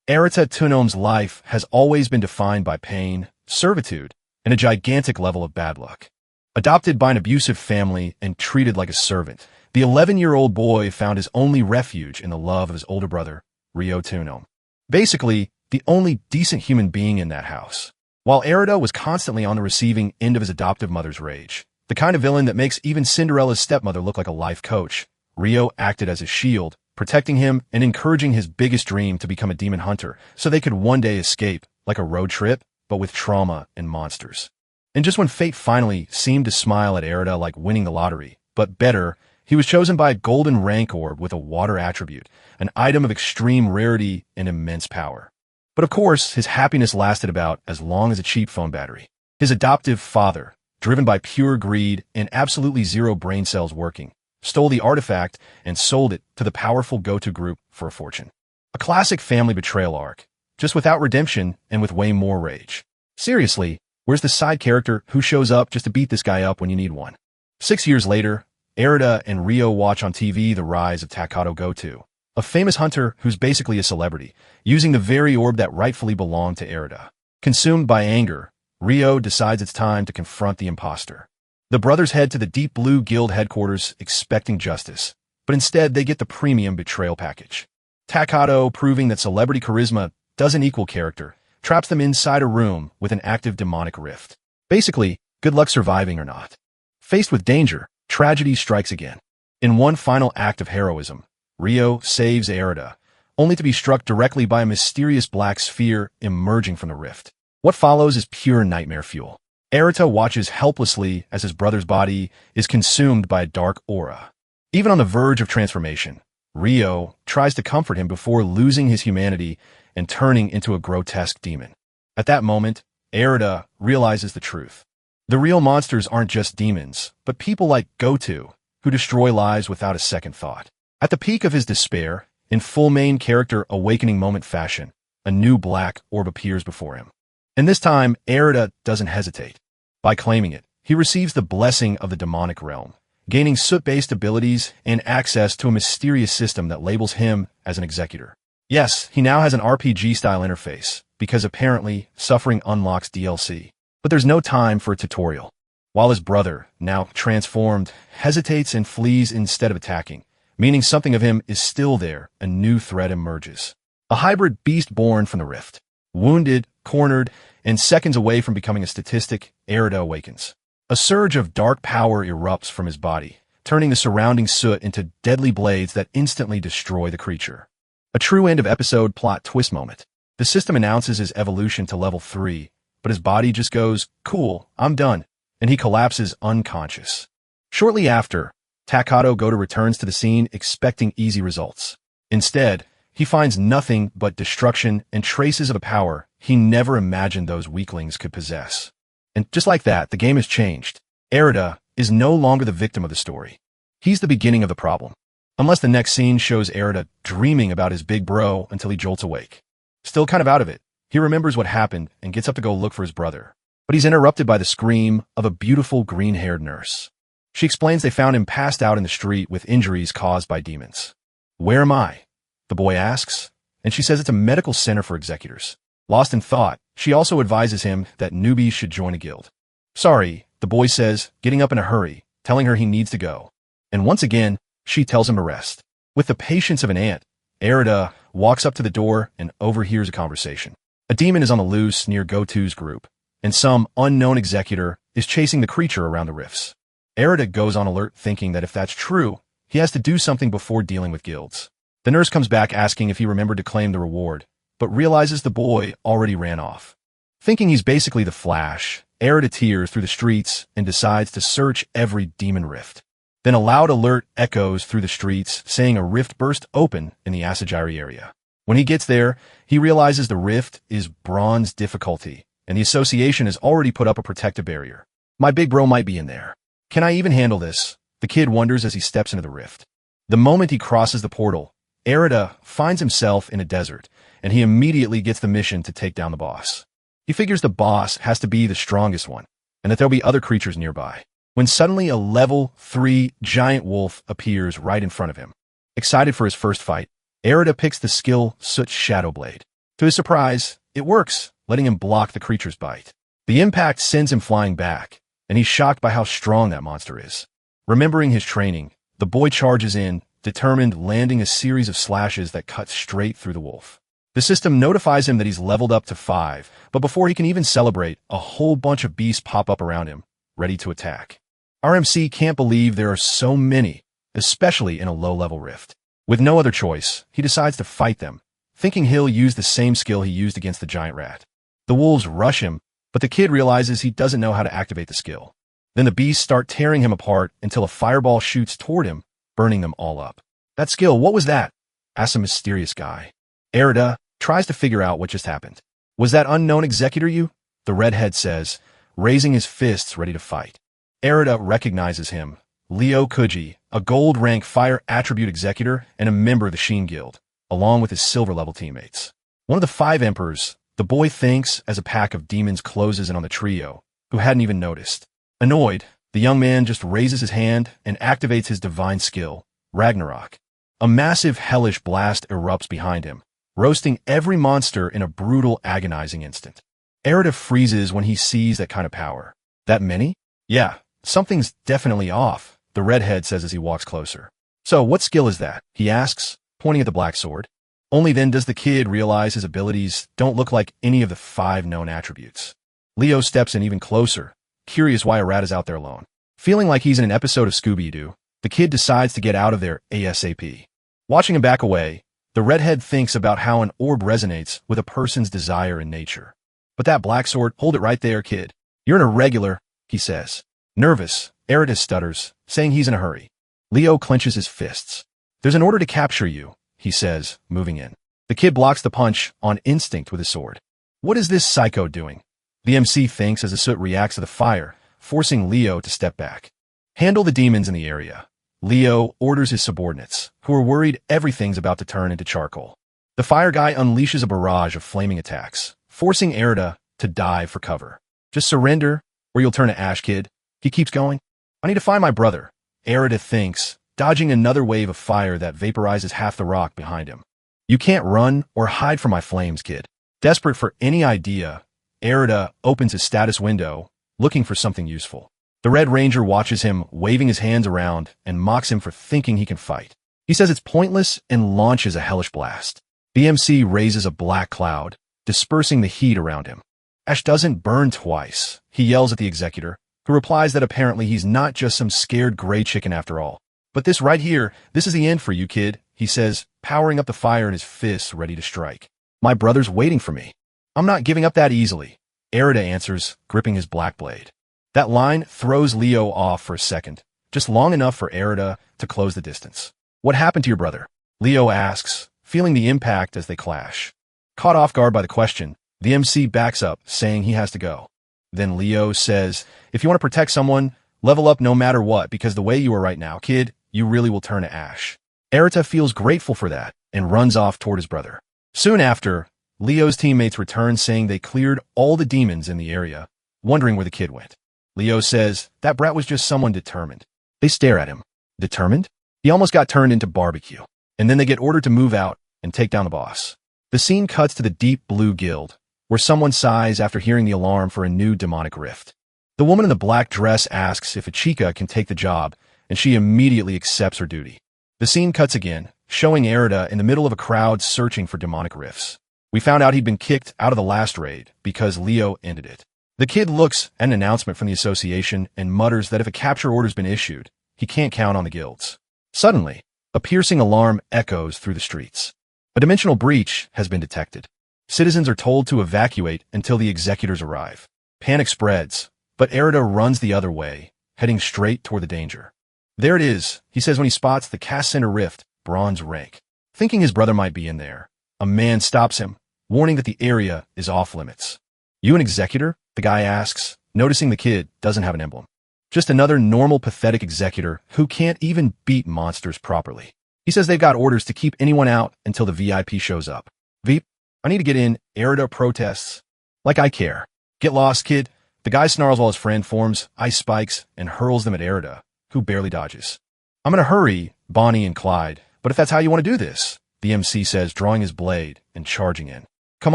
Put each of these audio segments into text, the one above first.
Arita Tunom's life has always been defined by pain, servitude, and a gigantic level of bad luck. Adopted by an abusive family and treated like a servant, the 11-year-old boy found his only refuge in the love of his older brother, Ryo Tunom. Basically, the only decent human being in that house. While Arita was constantly on the receiving end of his adoptive mother's rage, the kind of villain that makes even Cinderella's stepmother look like a life coach, Ryo acted as his shield, protecting him and encouraging his biggest dream to become a demon hunter so they could one day escape, like a road trip, but with trauma and monsters. And just when fate finally seemed to smile at Arita like winning the lottery, but better, he was chosen by a golden rank orb with a water attribute, an item of extreme rarity and immense power. But of course, his happiness lasted about as long as a cheap phone battery. His adoptive father, driven by pure greed and absolutely zero brain cells working, stole the artifact and sold it to the powerful go-to group for a fortune. A classic family betrayal arc, just without redemption and with way more rage. Seriously, where's the side character who shows up just to beat this guy up when you need one? 6 years later, Arita and Ryo watch on TV the rise of Takato Goto, a famous hunter who's basically a celebrity, using the very orb that rightfully belonged to Arita. Consumed by anger, Ryo decides it's time to confront the imposter. The brothers head to the Deep Blue Guild headquarters expecting justice, but instead they get the premium betrayal package. Takato, proving that celebrity charisma doesn't equal character, traps them inside a room with an active demonic rift. Basically, good luck surviving or not. Faced with danger, tragedy strikes again. In one final act of heroism, Ryo saves Arita, only to be struck directly by a mysterious black sphere emerging from the rift. What follows is pure nightmare fuel. Arita watches helplessly as his brother's body is consumed by a dark aura. Even on the verge of transformation, Ryo tries to comfort him before losing his humanity and turning into a grotesque demon. At that moment, Arita realizes the truth. The real monsters aren't just demons, but people like Goto, who destroy lives without a second thought. At the peak of his despair, in full main character awakening moment fashion, a new black orb appears before him. And this time, Arita doesn't hesitate. By claiming it, he receives the blessing of the demonic realm, gaining soot-based abilities and access to a mysterious system that labels him as an executor. Yes, he now has an RPG-style interface, because apparently suffering unlocks DLC. But there's no time for a tutorial. While his brother, now transformed, hesitates and flees instead of attacking, meaning something of him is still there, a new threat emerges. A hybrid beast born from the rift. Wounded, cornered, and seconds away from becoming a statistic, Arita awakens. A surge of dark power erupts from his body, turning the surrounding soot into deadly blades that instantly destroy the creature. A true end-of-episode plot twist moment. The system announces his evolution to level 3, but his body just goes, "Cool, I'm done," and he collapses unconscious. Shortly after, Takato Goto returns to the scene expecting easy results. Instead, he finds nothing but destruction and traces of a power he never imagined those weaklings could possess. And just like that, the game has changed. Arita is no longer the victim of the story. He's the beginning of the problem. Unless the next scene shows Arita dreaming about his big bro until he jolts awake. Still kind of out of it, he remembers what happened and gets up to go look for his brother. But he's interrupted by the scream of a beautiful green-haired nurse. She explains they found him passed out in the street with injuries caused by demons. "Where am I?" the boy asks, and she says it's a medical center for executors. Lost in thought, she also advises him that newbies should join a guild. "Sorry," the boy says, getting up in a hurry, telling her he needs to go. And once again, she tells him to rest. With the patience of an ant, Arita walks up to the door and overhears a conversation. A demon is on the loose near Goto's group, and some unknown executor is chasing the creature around the rifts. Arita goes on alert thinking that if that's true, he has to do something before dealing with guilds. The nurse comes back asking if he remembered to claim the reward, but realizes the boy already ran off. Thinking he's basically the Flash, Arita tears through the streets and decides to search every demon rift. Then a loud alert echoes through the streets, saying a rift burst open in the Asajiri area. When he gets there, he realizes the rift is bronze difficulty, and the association has already put up a protective barrier. My big bro might be in there. Can I even handle this? The kid wonders as he steps into the rift. The moment he crosses the portal, Arita finds himself in a desert, and he immediately gets the mission to take down the boss. He figures the boss has to be the strongest one, and that there'll be other creatures nearby, when suddenly a level 3 giant wolf appears right in front of him. Excited for his first fight, Arita picks the skill Soot Shadow Blade. To his surprise, it works, letting him block the creature's bite. The impact sends him flying back, and he's shocked by how strong that monster is. Remembering his training, the boy charges in, determined, landing a series of slashes that cut straight through the wolf. The system notifies him that he's leveled up to 5, but before he can even celebrate, a whole bunch of beasts pop up around him, ready to attack. RMC can't believe there are so many, especially in a low-level rift. With no other choice, he decides to fight them, thinking he'll use the same skill he used against the giant rat. The wolves rush him, but the kid realizes he doesn't know how to activate the skill. Then the beasts start tearing him apart until a fireball shoots toward him, burning them all up. "That skill, what was that?" asks a mysterious guy. Erida tries to figure out what just happened. "Was that unknown executor you?" the redhead says, raising his fists ready to fight. Erida recognizes him, Leo Kuji, a gold-rank fire attribute executor and a member of the Sheen Guild, along with his silver-level teammates. One of the 5 emperors, the boy thinks as a pack of demons closes in on the trio, who hadn't even noticed. Annoyed, the young man just raises his hand and activates his divine skill, Ragnarok. A massive hellish blast erupts behind him, roasting every monster in a brutal, agonizing instant. Erida freezes when he sees that kind of power. "That many?" "Yeah, something's definitely off," the redhead says as he walks closer. "So, what skill is that?" he asks, pointing at the black sword. Only then does the kid realize his abilities don't look like any of the 5 known attributes. Leo steps in even closer, curious why a rat is out there alone. Feeling like he's in an episode of Scooby-Doo, the kid decides to get out of there ASAP. Watching him back away, the redhead thinks about how an orb resonates with a person's desire in nature. "But that black sword, hold it right there, kid. You're an irregular," he says. Nervous, Erida stutters, saying he's in a hurry. Leo clenches his fists. "There's an order to capture you," he says, moving in. The kid blocks the punch on instinct with his sword. "What is this psycho doing?" the MC thinks as the soot reacts to the fire, forcing Leo to step back. "Handle the demons in the area." Leo orders his subordinates, who are worried everything's about to turn into charcoal. The fire guy unleashes a barrage of flaming attacks, forcing Erida to dive for cover. "Just surrender, or you'll turn to ash, kid," he keeps going. "I need to find my brother," Erida thinks, dodging another wave of fire that vaporizes half the rock behind him. "You can't run or hide from my flames, kid." Desperate for any idea, Erida opens his status window, looking for something useful. The Red Ranger watches him, waving his hands around, and mocks him for thinking he can fight. He says it's pointless and launches a hellish blast. The MC raises a black cloud, dispersing the heat around him. Ash doesn't burn twice, he yells at the executor, who replies that apparently he's not just some scared gray chicken after all. "But this right here, this is the end for you, kid," he says, powering up the fire in his fists ready to strike. "My brother's waiting for me. I'm not giving up that easily," Erida answers, gripping his black blade. That line throws Leo off for a second, just long enough for Erida to close the distance. "What happened to your brother?" Leo asks, feeling the impact as they clash. Caught off guard by the question, the MC backs up, saying he has to go. Then Leo says, "If you want to protect someone, level up no matter what, because the way you are right now, kid, you really will turn to ash." Erida feels grateful for that and runs off toward his brother. Soon after, Leo's teammates return saying they cleared all the demons in the area, wondering where the kid went. Leo says that brat was just someone determined. They stare at him. Determined? He almost got turned into barbecue. And then they get ordered to move out and take down the boss. The scene cuts to the Deep Blue Guild, where someone sighs after hearing the alarm for a new demonic rift. The woman in the black dress asks if a chica can take the job, and she immediately accepts her duty. The scene cuts again, showing Erida in the middle of a crowd searching for demonic rifts. We found out he'd been kicked out of the last raid because Leo ended it. The kid looks at an announcement from the association and mutters that if a capture order's been issued, he can't count on the guilds. Suddenly, a piercing alarm echoes through the streets. A dimensional breach has been detected. Citizens are told to evacuate until the executors arrive. Panic spreads, but Erida runs the other way, heading straight toward the danger. "There it is," he says when he spots the Cast Center Rift, bronze rank. Thinking his brother might be in there, a man stops him, warning that the area is off limits. "You an executor?" the guy asks, noticing the kid doesn't have an emblem. "Just another normal pathetic executor who can't even beat monsters properly." He says they've got orders to keep anyone out until the VIP shows up. "Veep, I need to get in," Erida protests. "Like I care. Get lost, kid." The guy snarls while his friend forms ice spikes and hurls them at Erida, who barely dodges. "I'm in a hurry, Bonnie and Clyde, but if that's how you want to do this," the MC says, drawing his blade and charging in. Come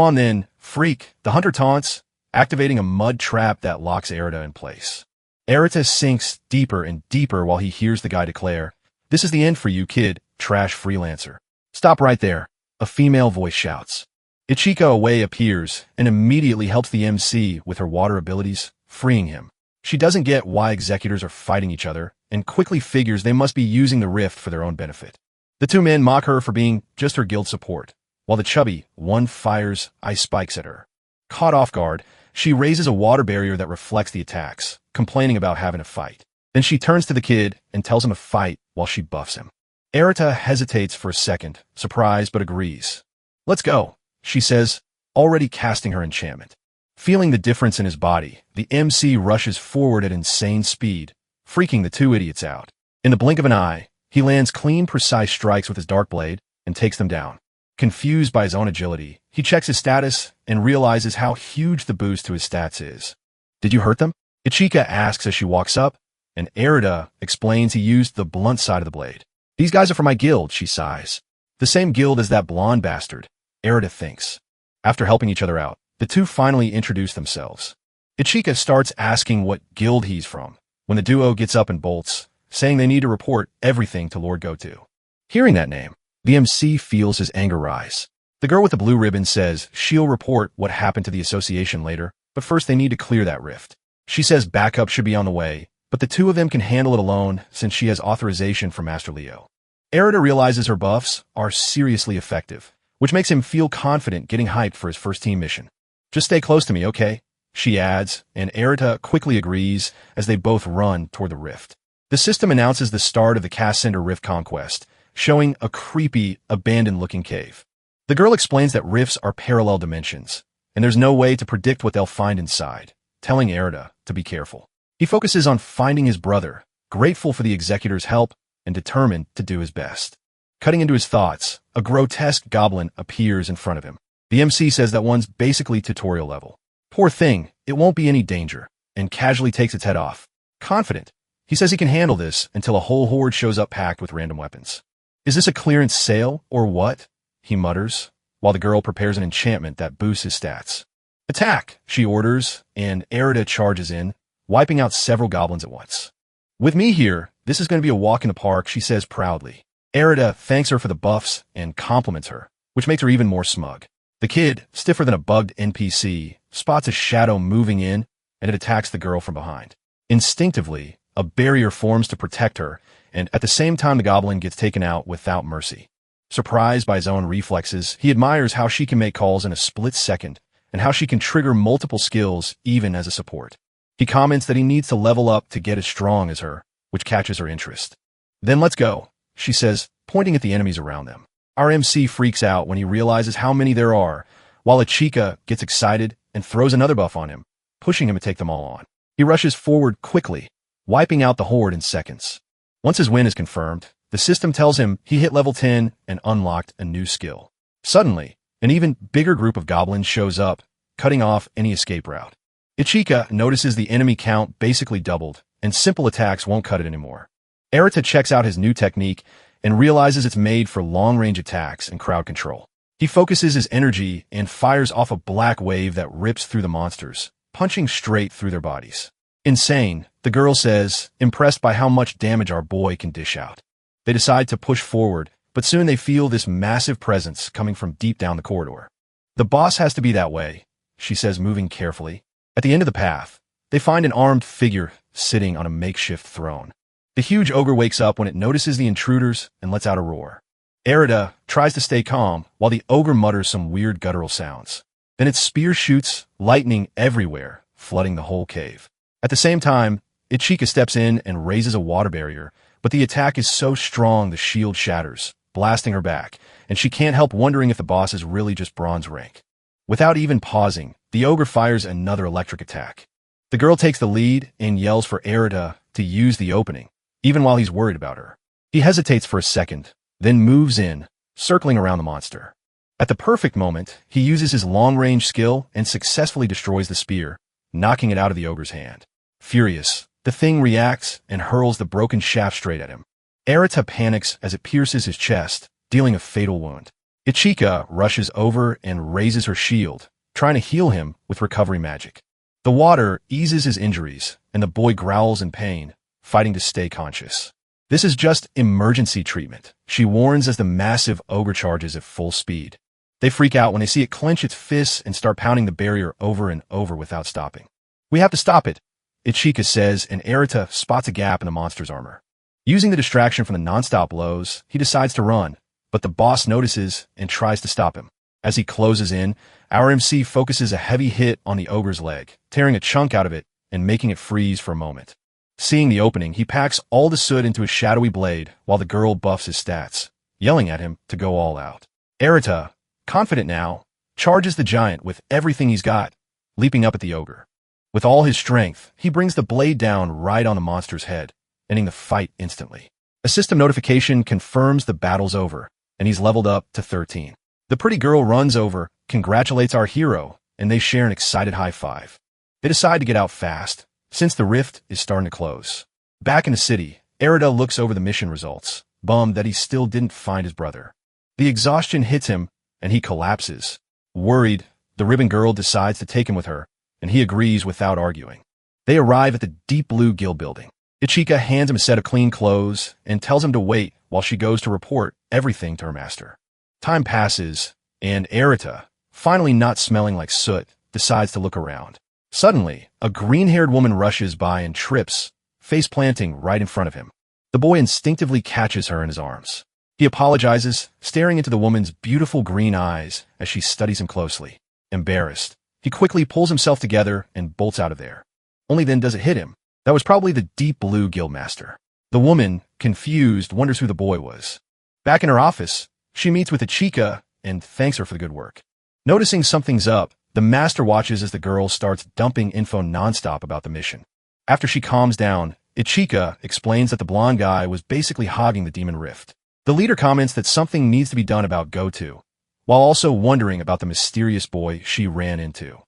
on then, freak, the hunter taunts, activating a mud trap that locks Erita in place. Erita sinks deeper and deeper while he hears the guy declare, "This is the end for you, kid, trash freelancer." "Stop right there," a female voice shouts. Ichika Away appears and immediately helps the MC with her water abilities, freeing him. She doesn't get why executors are fighting each other and quickly figures they must be using the rift for their own benefit. The two men mock her for being just her guild support, while the chubby one fires ice spikes at her. Caught off guard, she raises a water barrier that reflects the attacks, complaining about having a fight. Then she turns to the kid and tells him to fight while she buffs him. Erita hesitates for a second, surprised but agrees. "Let's go," she says, already casting her enchantment. Feeling the difference in his body, the MC rushes forward at insane speed, freaking the two idiots out. In the blink of an eye, he lands clean, precise strikes with his dark blade and takes them down. Confused by his own agility, he checks his status and realizes how huge the boost to his stats is. "Did you hurt them?" Ichika asks as she walks up, and Erita explains he used the blunt side of the blade. "These guys are from my guild," she sighs. "The same guild as that blonde bastard," Erita thinks. After helping each other out, the two finally introduce themselves. Ichika starts asking what guild he's from, when the duo gets up and bolts, saying they need to report everything to Lord Goto. Hearing that name, the MC feels his anger rise. The girl with the blue ribbon says she'll report what happened to the association later, but first they need to clear that rift. She says backup should be on the way, but the two of them can handle it alone since she has authorization from Master Leo. Erita realizes her buffs are seriously effective, which makes him feel confident getting hyped for his first team mission. "Just stay close to me, okay?" she adds, and Erita quickly agrees as they both run toward the rift. The system announces the start of the Cast Cinder Rift Conquest, showing a creepy, abandoned-looking cave. The girl explains that rifts are parallel dimensions, and there's no way to predict what they'll find inside, telling Erita to be careful. He focuses on finding his brother, grateful for the executor's help and determined to do his best. Cutting into his thoughts, a grotesque goblin appears in front of him. The MC says that one's basically tutorial level. Poor thing, it won't be any danger, and casually takes its head off. Confident, he says he can handle this until a whole horde shows up packed with random weapons. "Is this a clearance sale, or what?" he mutters, while the girl prepares an enchantment that boosts his stats. "Attack," she orders, and Erita charges in, wiping out several goblins at once. "With me here, this is going to be a walk in the park," she says proudly. Erita thanks her for the buffs and compliments her, which makes her even more smug. The kid, stiffer than a bugged NPC, spots a shadow moving in, and it attacks the girl from behind. Instinctively, a barrier forms to protect her, and at the same time the goblin gets taken out without mercy. Surprised by his own reflexes, he admires how she can make calls in a split second, and how she can trigger multiple skills even as a support. He comments that he needs to level up to get as strong as her, which catches her interest. "Then let's go," she says, pointing at the enemies around them. Our MC freaks out when he realizes how many there are, while Ichika gets excited and throws another buff on him, pushing him to take them all on. He rushes forward quickly, wiping out the horde in seconds. Once his win is confirmed, the system tells him he hit level 10 and unlocked a new skill. Suddenly, an even bigger group of goblins shows up, cutting off any escape route. Ichika notices the enemy count basically doubled, and simple attacks won't cut it anymore. Erita checks out his new technique and realizes it's made for long-range attacks and crowd control. He focuses his energy and fires off a black wave that rips through the monsters, punching straight through their bodies. "Insane," the girl says, impressed by how much damage our boy can dish out. They decide to push forward, but soon they feel this massive presence coming from deep down the corridor. "The boss has to be that way," she says, moving carefully. At the end of the path, they find an armed figure sitting on a makeshift throne. The huge ogre wakes up when it notices the intruders and lets out a roar. Erita tries to stay calm while the ogre mutters some weird guttural sounds. Then its spear shoots lightning everywhere, flooding the whole cave. At the same time, Ichika steps in and raises a water barrier, but the attack is so strong the shield shatters, blasting her back, and she can't help wondering if the boss is really just bronze rank. Without even pausing, the ogre fires another electric attack. The girl takes the lead and yells for Erita to use the opening, even while he's worried about her. He hesitates for a second, then moves in, circling around the monster. At the perfect moment, he uses his long-range skill and successfully destroys the spear, knocking it out of the ogre's hand. Furious, the thing reacts and hurls the broken shaft straight at him. Erita panics as it pierces his chest, dealing a fatal wound. Ichika rushes over and raises her shield, trying to heal him with recovery magic. The water eases his injuries, and the boy growls in pain, fighting to stay conscious. This is just emergency treatment, she warns as the massive ogre charges at full speed. They freak out when they see it clench its fists and start pounding the barrier over and over without stopping. "We have to stop it," Ichika says, and Erita spots a gap in the monster's armor. Using the distraction from the nonstop blows, he decides to run, but the boss notices and tries to stop him. As he closes in, our MC focuses a heavy hit on the ogre's leg, tearing a chunk out of it and making it freeze for a moment. Seeing the opening, he packs all the soot into his shadowy blade while the girl buffs his stats, yelling at him to go all out. Erita, confident now, charges the giant with everything he's got, leaping up at the ogre. With all his strength, he brings the blade down right on the monster's head, ending the fight instantly. A system notification confirms the battle's over, and he's leveled up to 13. The pretty girl runs over, congratulates our hero, and they share an excited high five. They decide to get out fast, since the rift is starting to close. Back in the city, Erida looks over the mission results, bummed that he still didn't find his brother. The exhaustion hits him, and he collapses. Worried, the ribbon girl decides to take him with her, and he agrees without arguing. They arrive at the Deep Blue Guild building. Ichika hands him a set of clean clothes and tells him to wait while she goes to report everything to her master. Time passes, and Erita, finally not smelling like soot, decides to look around. Suddenly, a green-haired woman rushes by and trips, face-planting right in front of him. The boy instinctively catches her in his arms. He apologizes, staring into the woman's beautiful green eyes as she studies him closely. Embarrassed, he quickly pulls himself together and bolts out of there. Only then does it hit him. That was probably the Deep Blue Guildmaster. The woman, confused, wonders who the boy was. Back in her office, she meets with Ichika and thanks her for the good work. Noticing something's up, the master watches as the girl starts dumping info nonstop about the mission. After she calms down, Ichika explains that the blonde guy was basically hogging the demon rift. The leader comments that something needs to be done about Goto, while also wondering about the mysterious boy she ran into.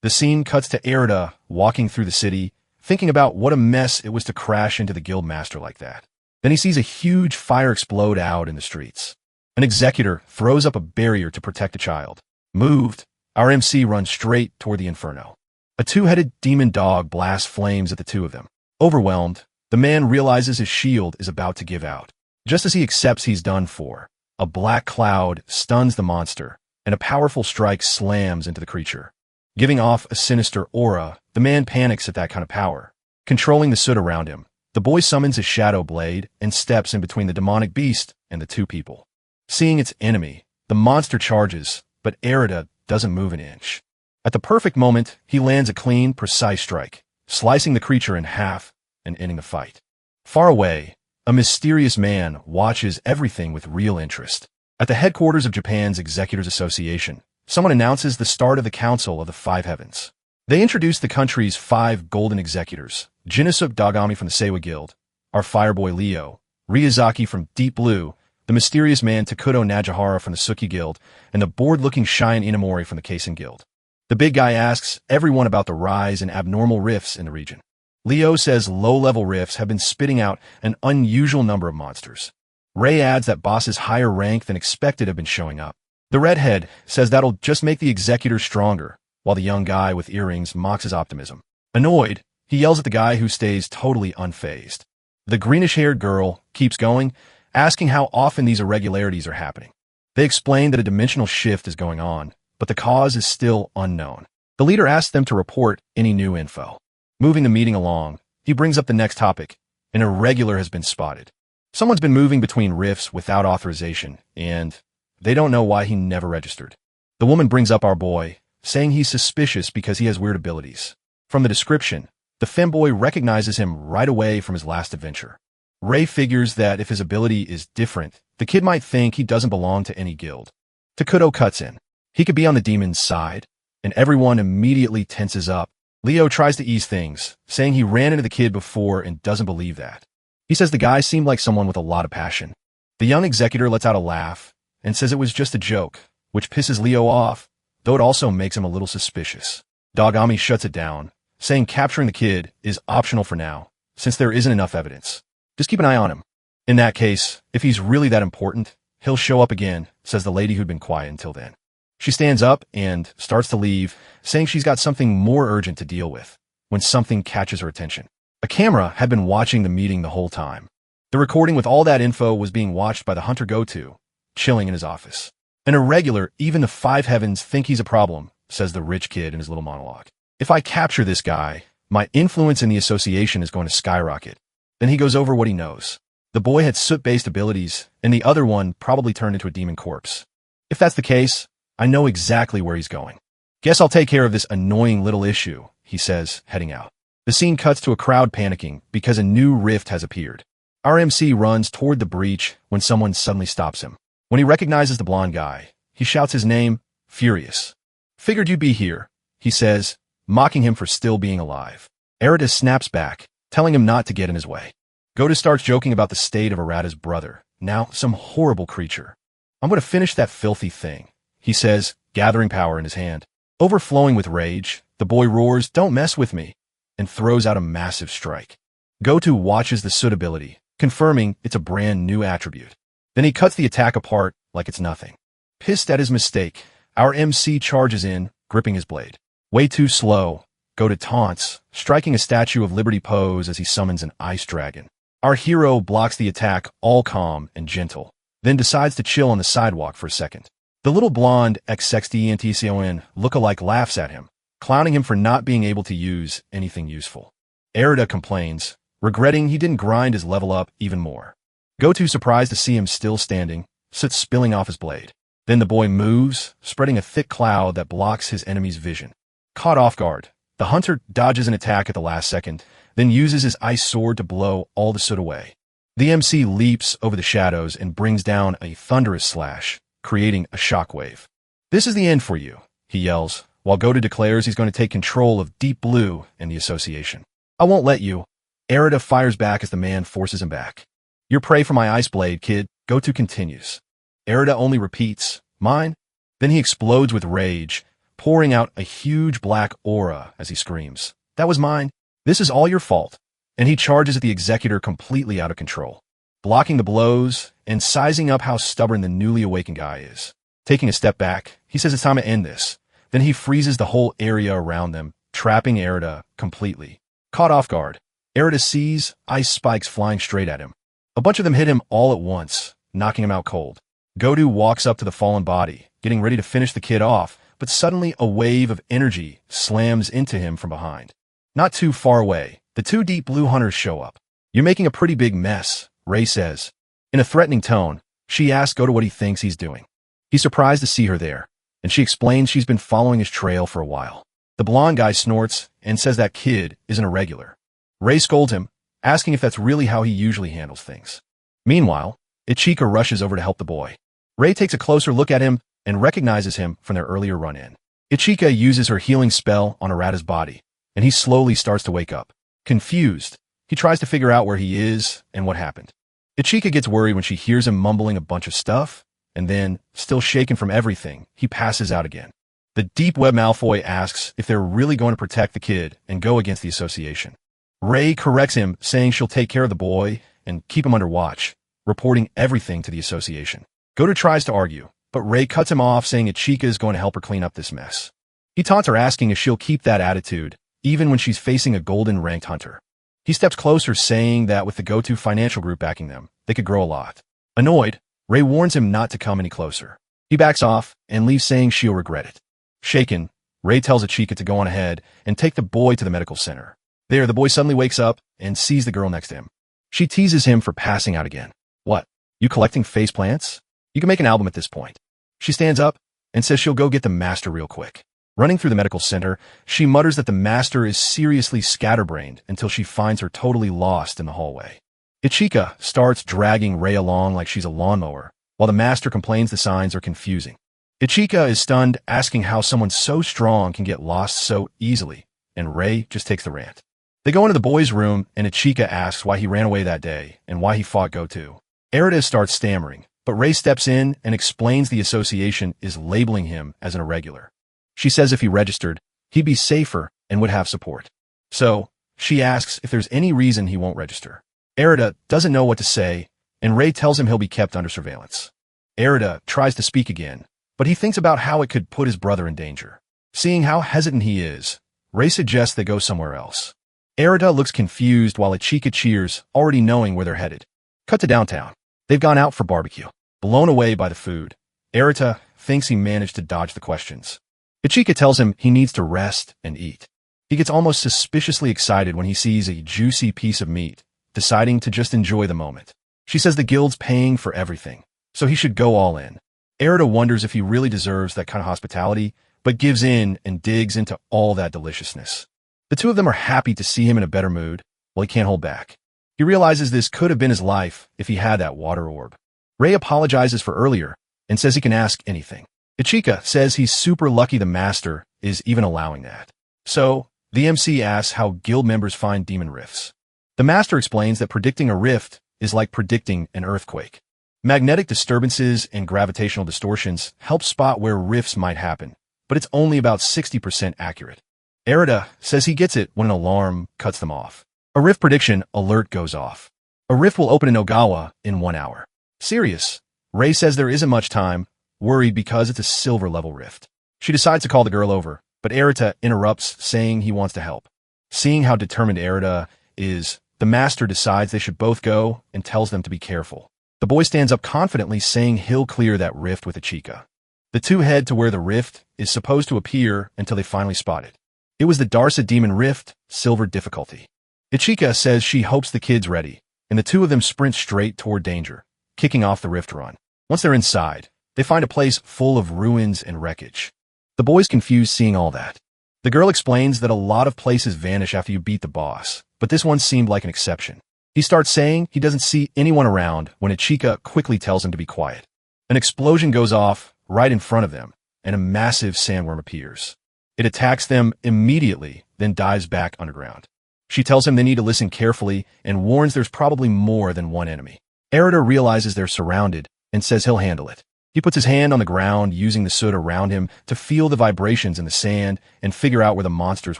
The scene cuts to Erida walking through the city, thinking about what a mess it was to crash into the guildmaster like that. Then he sees a huge fire explode out in the streets. An executor throws up a barrier to protect a child. Moved, our MC runs straight toward the inferno. A two-headed demon dog blasts flames at the two of them. Overwhelmed, the man realizes his shield is about to give out. Just as he accepts he's done for, a black cloud stuns the monster, and a powerful strike slams into the creature. Giving off a sinister aura, the man panics at that kind of power. Controlling the soot around him, the boy summons his shadow blade and steps in between the demonic beast and the two people. Seeing its enemy, the monster charges, but Erida doesn't move an inch. At the perfect moment, he lands a clean, precise strike, slicing the creature in half and ending the fight. Far away, a mysterious man watches everything with real interest. At the headquarters of Japan's Executors Association, someone announces the start of the Council of the Five Heavens. They introduce the country's 5 golden executors: Jinosuke Dagami from the Seiwa Guild, our fireboy Leo, Ryuzaki from Deep Blue, the mysterious man Takuto Najihara from the Suki Guild, and the bored-looking Shine Inamori from the Kaisen Guild. The big guy asks everyone about the rise in abnormal rifts in the region. Leo says low-level rifts have been spitting out an unusual number of monsters. Ray adds that bosses higher rank than expected have been showing up. The redhead says that'll just make the executors stronger, while the young guy with earrings mocks his optimism. Annoyed, he yells at the guy who stays totally unfazed. The greenish-haired girl keeps going, asking how often these irregularities are happening. They explain that a dimensional shift is going on, but the cause is still unknown. The leader asks them to report any new info. Moving the meeting along, he brings up the next topic. An irregular has been spotted. Someone's been moving between rifts without authorization, and they don't know why he never registered. The woman brings up our boy, saying he's suspicious because he has weird abilities. From the description, the femboy recognizes him right away from his last adventure. Ray figures that if his ability is different, the kid might think he doesn't belong to any guild. Takuto cuts in. He could be on the demon's side, and everyone immediately tenses up. Leo tries to ease things, saying he ran into the kid before and doesn't believe that. He says the guy seemed like someone with a lot of passion. The young executor lets out a laugh and says it was just a joke, which pisses Leo off, though it also makes him a little suspicious. Dagami shuts it down, saying capturing the kid is optional for now, since there isn't enough evidence. Just keep an eye on him. In that case, if he's really that important, He'll show up again, says the lady who'd been quiet until then. She stands up and starts to leave, saying she's got something more urgent to deal with, when something catches her attention. A camera had been watching the meeting the whole time. The recording with all that info was being watched by the hunter Go-To, chilling in his office. An irregular, even the five heavens think he's a problem, says the rich kid in his little monologue. If I capture this guy, my influence in the association is going to skyrocket. Then he goes over what he knows. The boy had soot-based abilities, and the other one probably turned into a demon corpse. If that's the case, I know exactly where he's going. Guess I'll take care of this annoying little issue, he says, heading out. The scene cuts to a crowd panicking because a new rift has appeared. Our MC runs toward the breach when someone suddenly stops him. When he recognizes the blonde guy, he shouts his name, furious. Figured you'd be here, he says, mocking him for still being alive. Erida snaps back, telling him not to get in his way. Goto starts joking about the state of Arata's brother, now some horrible creature. I'm going to finish that filthy thing, he says, gathering power in his hand. Overflowing with rage, the boy roars, "Don't mess with me," and throws out a massive strike. Goto watches the soot ability, confirming it's a brand new attribute. Then he cuts the attack apart like it's nothing. Pissed at his mistake, our MC charges in, gripping his blade. Way too slow, Goto taunts, striking a Statue of Liberty pose as he summons an ice dragon. Our hero blocks the attack, all calm and gentle, then decides to chill on the sidewalk for a second. The little blonde XXDENTCON lookalike laughs at him, clowning him for not being able to use anything useful. Erida complains, regretting he didn't grind his level up even more. Goto, surprised to see him still standing, sits spilling off his blade. Then the boy moves, spreading a thick cloud that blocks his enemy's vision. Caught off guard, the hunter dodges an attack at the last second, then uses his ice sword to blow all the soot away. The MC leaps over the shadows and brings down a thunderous slash, creating a shockwave. "This is the end for you," he yells, while Goto declares he's going to take control of Deep Blue and the association. "I won't let you." Erida fires back as the man forces him back. "You're prey for my ice blade, kid," Goto continues. Erida only repeats, "Mine?" Then he explodes with rage, pouring out a huge black aura as he screams, "That was mine. This is all your fault." And he charges at the executor completely out of control, blocking the blows and sizing up how stubborn the newly awakened guy is. Taking a step back, he says it's time to end this. Then he freezes the whole area around them, trapping Erida completely. Caught off guard, Erida sees ice spikes flying straight at him. A bunch of them hit him all at once, knocking him out cold. Goto walks up to the fallen body, getting ready to finish the kid off, but suddenly a wave of energy slams into him from behind. Not too far away, the two Deep Blue hunters show up. "You're making a pretty big mess," Ray says. In a threatening tone, she asks Goto what he thinks he's doing. He's surprised to see her there, and she explains she's been following his trail for a while. The blonde guy snorts and says that kid is an irregular. Ray scolds him, asking if that's really how he usually handles things. Meanwhile, Ichika rushes over to help the boy. Ray takes a closer look at him and recognizes him from their earlier run-in. Ichika uses her healing spell on Arata's body, and he slowly starts to wake up. Confused, he tries to figure out where he is and what happened. Ichika gets worried when she hears him mumbling a bunch of stuff, and then, still shaken from everything, he passes out again. The Deep Web Malfoy asks if they're really going to protect the kid and go against the association. Ray corrects him, saying she'll take care of the boy and keep him under watch, reporting everything to the association. Goto tries to argue, but Ray cuts him off, saying Ichika is going to help her clean up this mess. He taunts her, asking if she'll keep that attitude, even when she's facing a golden-ranked hunter. He steps closer, saying that with the Go-To financial group backing them, they could grow a lot. Annoyed, Ray warns him not to come any closer. He backs off and leaves, saying she'll regret it. Shaken, Ray tells Ichika to go on ahead and take the boy to the medical center. There, the boy suddenly wakes up and sees the girl next to him. She teases him for passing out again. "What, you collecting faceplants? You can make an album at this point." She stands up and says she'll go get the master real quick. Running through the medical center, she mutters that the master is seriously scatterbrained until she finds her totally lost in the hallway. Ichika starts dragging Ray along like she's a lawnmower, while the master complains the signs are confusing. Ichika is stunned, asking how someone so strong can get lost so easily, and Ray just takes the rant. They go into the boy's room, and Ichika asks why he ran away that day and why he fought Go-To. Erida starts stammering, but Ray steps in and explains the association is labeling him as an irregular. She says if he registered, he'd be safer and would have support. So, she asks if there's any reason he won't register. Erida doesn't know what to say, and Ray tells him he'll be kept under surveillance. Erida tries to speak again, but he thinks about how it could put his brother in danger. Seeing how hesitant he is, Ray suggests they go somewhere else. Erida looks confused while Ichika cheers, already knowing where they're headed. Cut to downtown. They've gone out for barbecue. Blown away by the food, Erida thinks he managed to dodge the questions. Ichika tells him he needs to rest and eat. He gets almost suspiciously excited when he sees a juicy piece of meat, deciding to just enjoy the moment. She says the guild's paying for everything, so he should go all in. Erida wonders if he really deserves that kind of hospitality, but gives in and digs into all that deliciousness. The two of them are happy to see him in a better mood, while he can't hold back. He realizes this could have been his life if he had that water orb. Ray apologizes for earlier and says he can ask anything. Ichika says he's super lucky the master is even allowing that. So, the MC asks how guild members find demon rifts. The master explains that predicting a rift is like predicting an earthquake. Magnetic disturbances and gravitational distortions help spot where rifts might happen, but it's only about 60% accurate. Erida says he gets it when an alarm cuts them off. A rift prediction alert goes off. A rift will open in Ogawa in 1 hour. Serious. Ray says there isn't much time, worried because it's a silver level rift. She decides to call the girl over, but Erida interrupts, saying he wants to help. Seeing how determined Erida is, the master decides they should both go and tells them to be careful. The boy stands up confidently, saying he'll clear that rift with Ichika. The two head to where the rift is supposed to appear until they finally spot it. It was the Darsa Demon Rift, silver difficulty. Ichika says she hopes the kid's ready, and the two of them sprint straight toward danger, kicking off the rift run. Once they're inside, they find a place full of ruins and wreckage. The boy's confused seeing all that. The girl explains that a lot of places vanish after you beat the boss, but this one seemed like an exception. He starts saying he doesn't see anyone around when Ichika quickly tells him to be quiet. An explosion goes off right in front of them, and a massive sandworm appears. It attacks them immediately, then dives back underground. She tells him they need to listen carefully and warns there's probably more than one enemy. Erida realizes they're surrounded and says he'll handle it. He puts his hand on the ground, using the soot around him to feel the vibrations in the sand and figure out where the monsters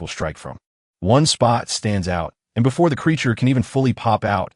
will strike from. One spot stands out, and before the creature can even fully pop out,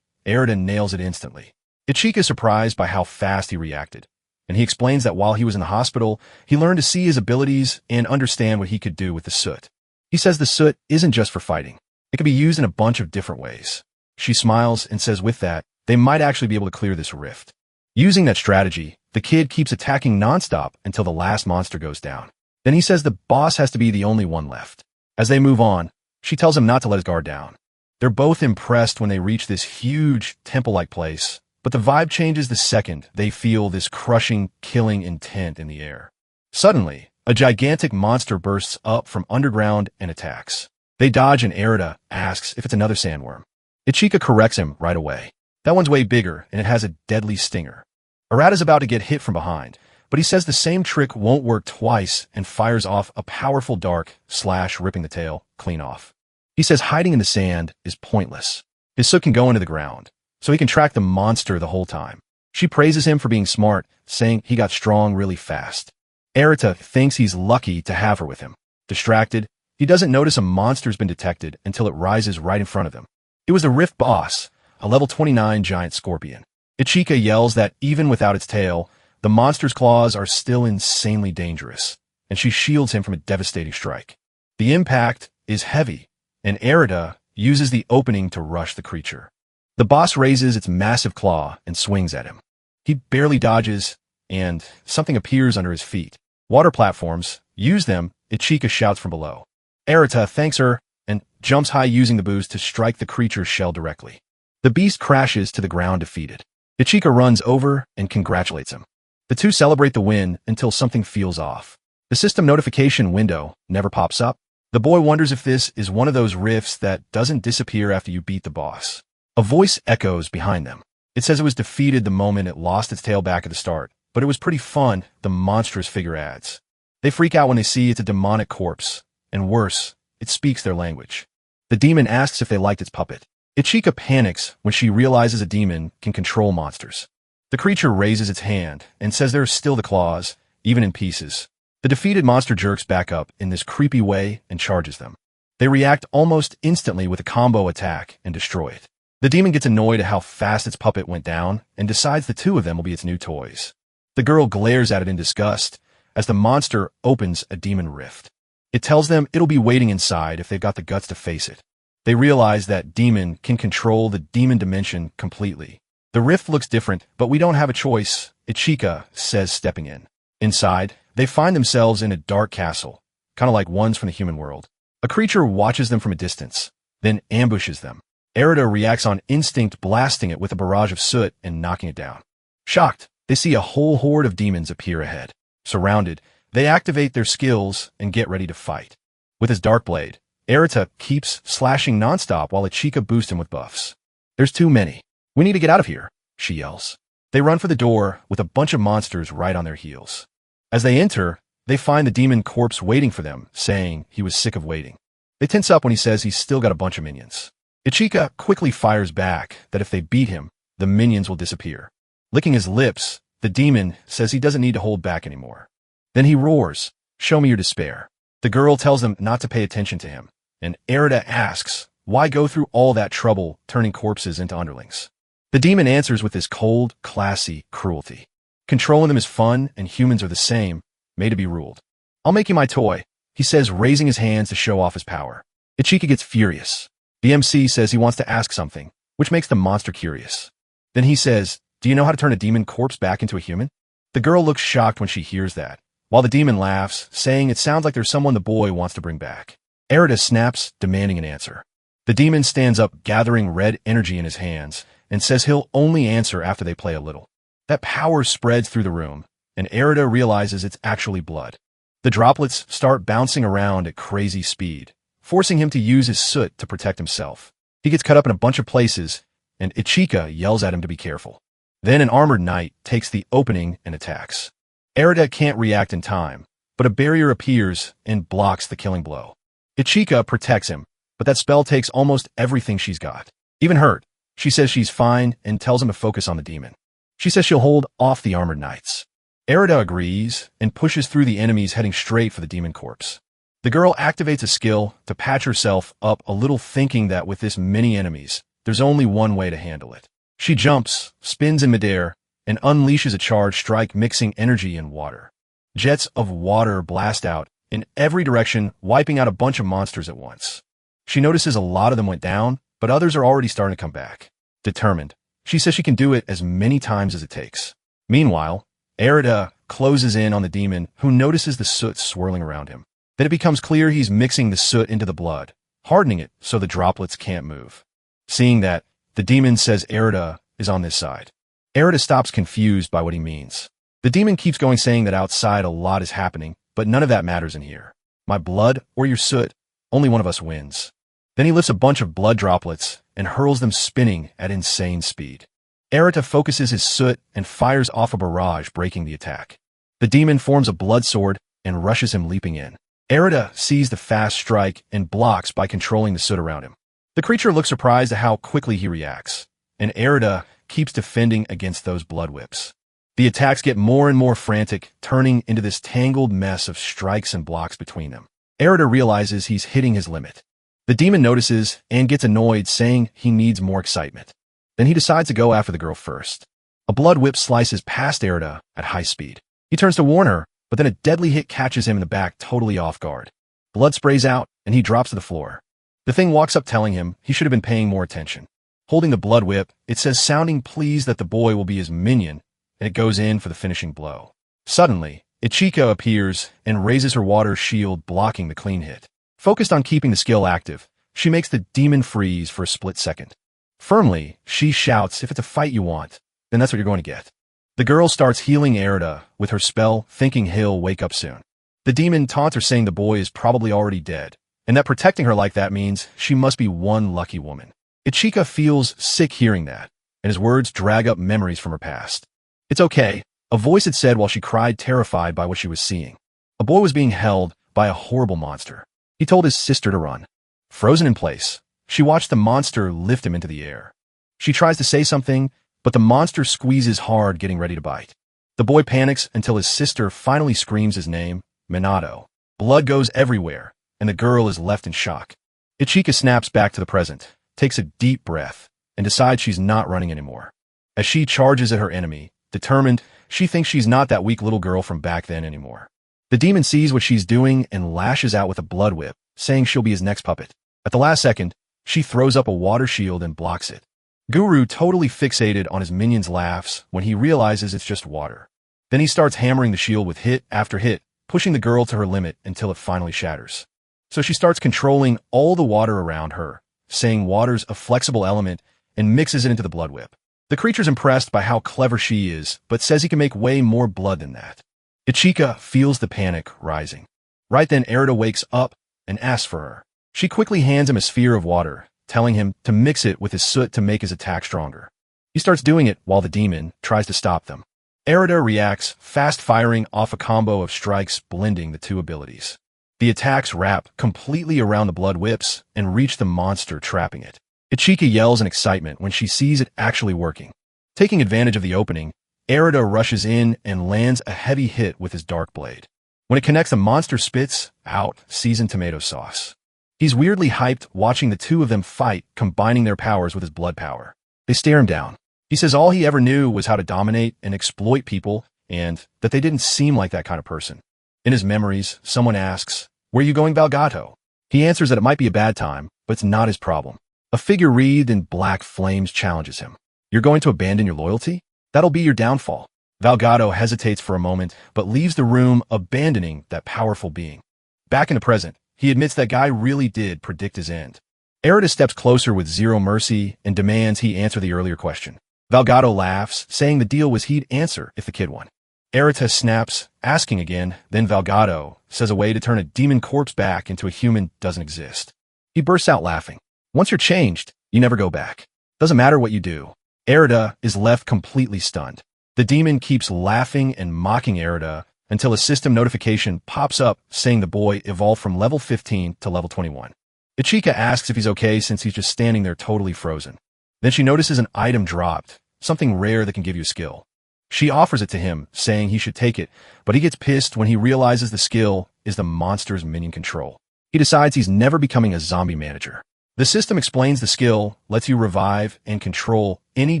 Erida nails it instantly. Ichika is surprised by how fast he reacted, and he explains that while he was in the hospital, he learned to see his abilities and understand what he could do with the soot. He says the soot isn't just for fighting. It can be used in a bunch of different ways. She smiles and says with that, they might actually be able to clear this rift. Using that strategy, the kid keeps attacking nonstop until the last monster goes down. Then he says the boss has to be the only one left. As they move on, she tells him not to let his guard down. They're both impressed when they reach this huge temple-like place, but the vibe changes the second they feel this crushing, killing intent in the air. Suddenly, a gigantic monster bursts up from underground and attacks. They dodge, and Erida asks if it's another sandworm. Ichika corrects him right away. That one's way bigger, and it has a deadly stinger. Erada's about to get hit from behind, but he says the same trick won't work twice and fires off a powerful dark slash, ripping the tail clean off. He says hiding in the sand is pointless. His soot can go into the ground, so he can track the monster the whole time. She praises him for being smart, saying he got strong really fast. Erida thinks he's lucky to have her with him. Distracted, he doesn't notice a monster's been detected until it rises right in front of him. It was the Rift boss, a level 29 giant scorpion. Ichika yells that even without its tail, the monster's claws are still insanely dangerous, and she shields him from a devastating strike. The impact is heavy, and Erida uses the opening to rush the creature. The boss raises its massive claw and swings at him. He barely dodges, and something appears under his feet. Water platforms. Use them, Ichika shouts from below. Erida thanks her and jumps high, using the boost to strike the creature's shell directly. The beast crashes to the ground defeated. Ichika runs over and congratulates him. The two celebrate the win until something feels off. The system notification window never pops up. The boy wonders if this is one of those rifts that doesn't disappear after you beat the boss. A voice echoes behind them. It says it was defeated the moment it lost its tail back at the start, but it was pretty fun, the monstrous figure adds. They freak out when they see it's a demonic corpse, and worse, it speaks their language. The demon asks if they liked its puppet. Ichika panics when she realizes a demon can control monsters. The creature raises its hand and says there are still the claws, even in pieces. The defeated monster jerks back up in this creepy way and charges them. They react almost instantly with a combo attack and destroy it. The demon gets annoyed at how fast its puppet went down and decides the two of them will be its new toys. The girl glares at it in disgust as the monster opens a demon rift. It tells them it'll be waiting inside if they've got the guts to face it. They realize that demon can control the demon dimension completely. The rift looks different, but we don't have a choice, Ichika says, stepping in. Inside, they find themselves in a dark castle, kind of like ones from the human world. A creature watches them from a distance, then ambushes them. Erida reacts on instinct, blasting it with a barrage of soot and knocking it down. Shocked, they see a whole horde of demons appear ahead. Surrounded, they activate their skills and get ready to fight. With his dark blade, Erita keeps slashing nonstop while Ichika boosts him with buffs. There's too many. We need to get out of here, she yells. They run for the door with a bunch of monsters right on their heels. As they enter, they find the demon corpse waiting for them, saying he was sick of waiting. They tense up when he says he's still got a bunch of minions. Ichika quickly fires back that if they beat him, the minions will disappear. Licking his lips, the demon says he doesn't need to hold back anymore. Then he roars, "Show me your despair." The girl tells them not to pay attention to him, and Erida asks, why go through all that trouble turning corpses into underlings? The demon answers with this cold, classy cruelty. Controlling them is fun, and humans are the same, made to be ruled. I'll make you my toy, he says, raising his hands to show off his power. Ichika gets furious. The MC says he wants to ask something, which makes the monster curious. Then he says, do you know how to turn a demon corpse back into a human? The girl looks shocked when she hears that, while the demon laughs, saying it sounds like there's someone the boy wants to bring back. Erida snaps, demanding an answer. The demon stands up, gathering red energy in his hands, and says he'll only answer after they play a little. That power spreads through the room, and Erida realizes it's actually blood. The droplets start bouncing around at crazy speed, forcing him to use his soot to protect himself. He gets cut up in a bunch of places, and Ichika yells at him to be careful. Then an armored knight takes the opening and attacks. Erida can't react in time, but a barrier appears and blocks the killing blow. Ichika protects him, but that spell takes almost everything she's got. Even hurt, she says she's fine and tells him to focus on the demon. She says she'll hold off the armored knights. Erida agrees and pushes through the enemies heading straight for the demon corpse. The girl activates a skill to patch herself up a little, thinking that with this many enemies, there's only one way to handle it. She jumps, spins in midair, and unleashes a charge strike mixing energy and water. Jets of water blast out in every direction, wiping out a bunch of monsters at once. She notices a lot of them went down, but others are already starting to come back. Determined, she says she can do it as many times as it takes. Meanwhile, Erida closes in on the demon, who notices the soot swirling around him. Then it becomes clear he's mixing the soot into the blood, hardening it so the droplets can't move. Seeing that, the demon says Erida is on this side. Erida stops, confused by what he means. The demon keeps going, saying that outside a lot is happening, but none of that matters in here. My blood or your soot, only one of us wins. Then he lifts a bunch of blood droplets and hurls them spinning at insane speed. Erida focuses his soot and fires off a barrage, breaking the attack. The demon forms a blood sword and rushes him, leaping in. Erida sees the fast strike and blocks by controlling the soot around him. The creature looks surprised at how quickly he reacts, and Erida keeps defending against those blood whips. The attacks get more and more frantic, turning into this tangled mess of strikes and blocks between them. Erida realizes he's hitting his limit. The demon notices and gets annoyed, saying he needs more excitement. Then he decides to go after the girl first. A blood whip slices past Erida at high speed. He turns to warn her, but then a deadly hit catches him in the back, totally off guard. Blood sprays out, and he drops to the floor. The thing walks up, telling him he should have been paying more attention. Holding the blood whip, it says, sounding pleased that the boy will be his minion, and it goes in for the finishing blow. Suddenly, Ichika appears and raises her water shield, blocking the clean hit. Focused on keeping the skill active, she makes the demon freeze for a split second. Firmly, she shouts, if it's a fight you want, then that's what you're going to get. The girl starts healing Erida with her spell, thinking he'll wake up soon. The demon taunts her, saying the boy is probably already dead, and that protecting her like that means she must be one lucky woman. Ichika feels sick hearing that, and his words drag up memories from her past. It's okay, a voice had said while she cried, terrified by what she was seeing. A boy was being held by a horrible monster. He told his sister to run. Frozen in place, she watched the monster lift him into the air. She tries to say something, but the monster squeezes hard, getting ready to bite. The boy panics until his sister finally screams his name, Minato. Blood goes everywhere, and the girl is left in shock. Ichika snaps back to the present, takes a deep breath, and decides she's not running anymore. As she charges at her enemy, determined, she thinks she's not that weak little girl from back then anymore. The demon sees what she's doing and lashes out with a blood whip, saying she'll be his next puppet. At the last second, she throws up a water shield and blocks it. Guru, totally fixated on his minion's laughs when he realizes it's just water. Then he starts hammering the shield with hit after hit, pushing the girl to her limit until it finally shatters. So she starts controlling all the water around her, saying water's a flexible element, and mixes it into the blood whip. The creature's impressed by how clever she is, but says he can make way more blood than that. Ichika feels the panic rising. Right then, Erida wakes up and asks for her. She quickly hands him a sphere of water, telling him to mix it with his soot to make his attack stronger. He starts doing it while the demon tries to stop them. Erida reacts, fast-firing off a combo of strikes blending the two abilities. The attacks wrap completely around the blood whips and reach the monster, trapping it. Ichika yells in excitement when she sees it actually working. Taking advantage of the opening, Erida rushes in and lands a heavy hit with his dark blade. When it connects, the monster spits out seasoned tomato sauce. He's weirdly hyped watching the two of them fight, combining their powers with his blood power. They stare him down. He says all he ever knew was how to dominate and exploit people, and that they didn't seem like that kind of person. In his memories, someone asks, "Where are you going, Valgato?" He answers that it might be a bad time, but it's not his problem. A figure wreathed in black flames challenges him. "You're going to abandon your loyalty? That'll be your downfall." Valgato hesitates for a moment, but leaves the room, abandoning that powerful being. Back in the present, he admits that guy really did predict his end. Erida steps closer with zero mercy and demands he answer the earlier question. Valgato laughs, saying the deal was he'd answer if the kid won. Erida snaps, asking again, then Valgato says a way to turn a demon corpse back into a human doesn't exist. He bursts out laughing. "Once you're changed, you never go back. Doesn't matter what you do." Erida is left completely stunned. The demon keeps laughing and mocking Erida until a system notification pops up saying the boy evolved from level 15 to level 21. Ichika asks if he's okay since he's just standing there totally frozen. Then she notices an item dropped, something rare that can give you a skill. She offers it to him, saying he should take it, but he gets pissed when he realizes the skill is the monster's minion control. He decides he's never becoming a zombie manager. The system explains the skill lets you revive and control any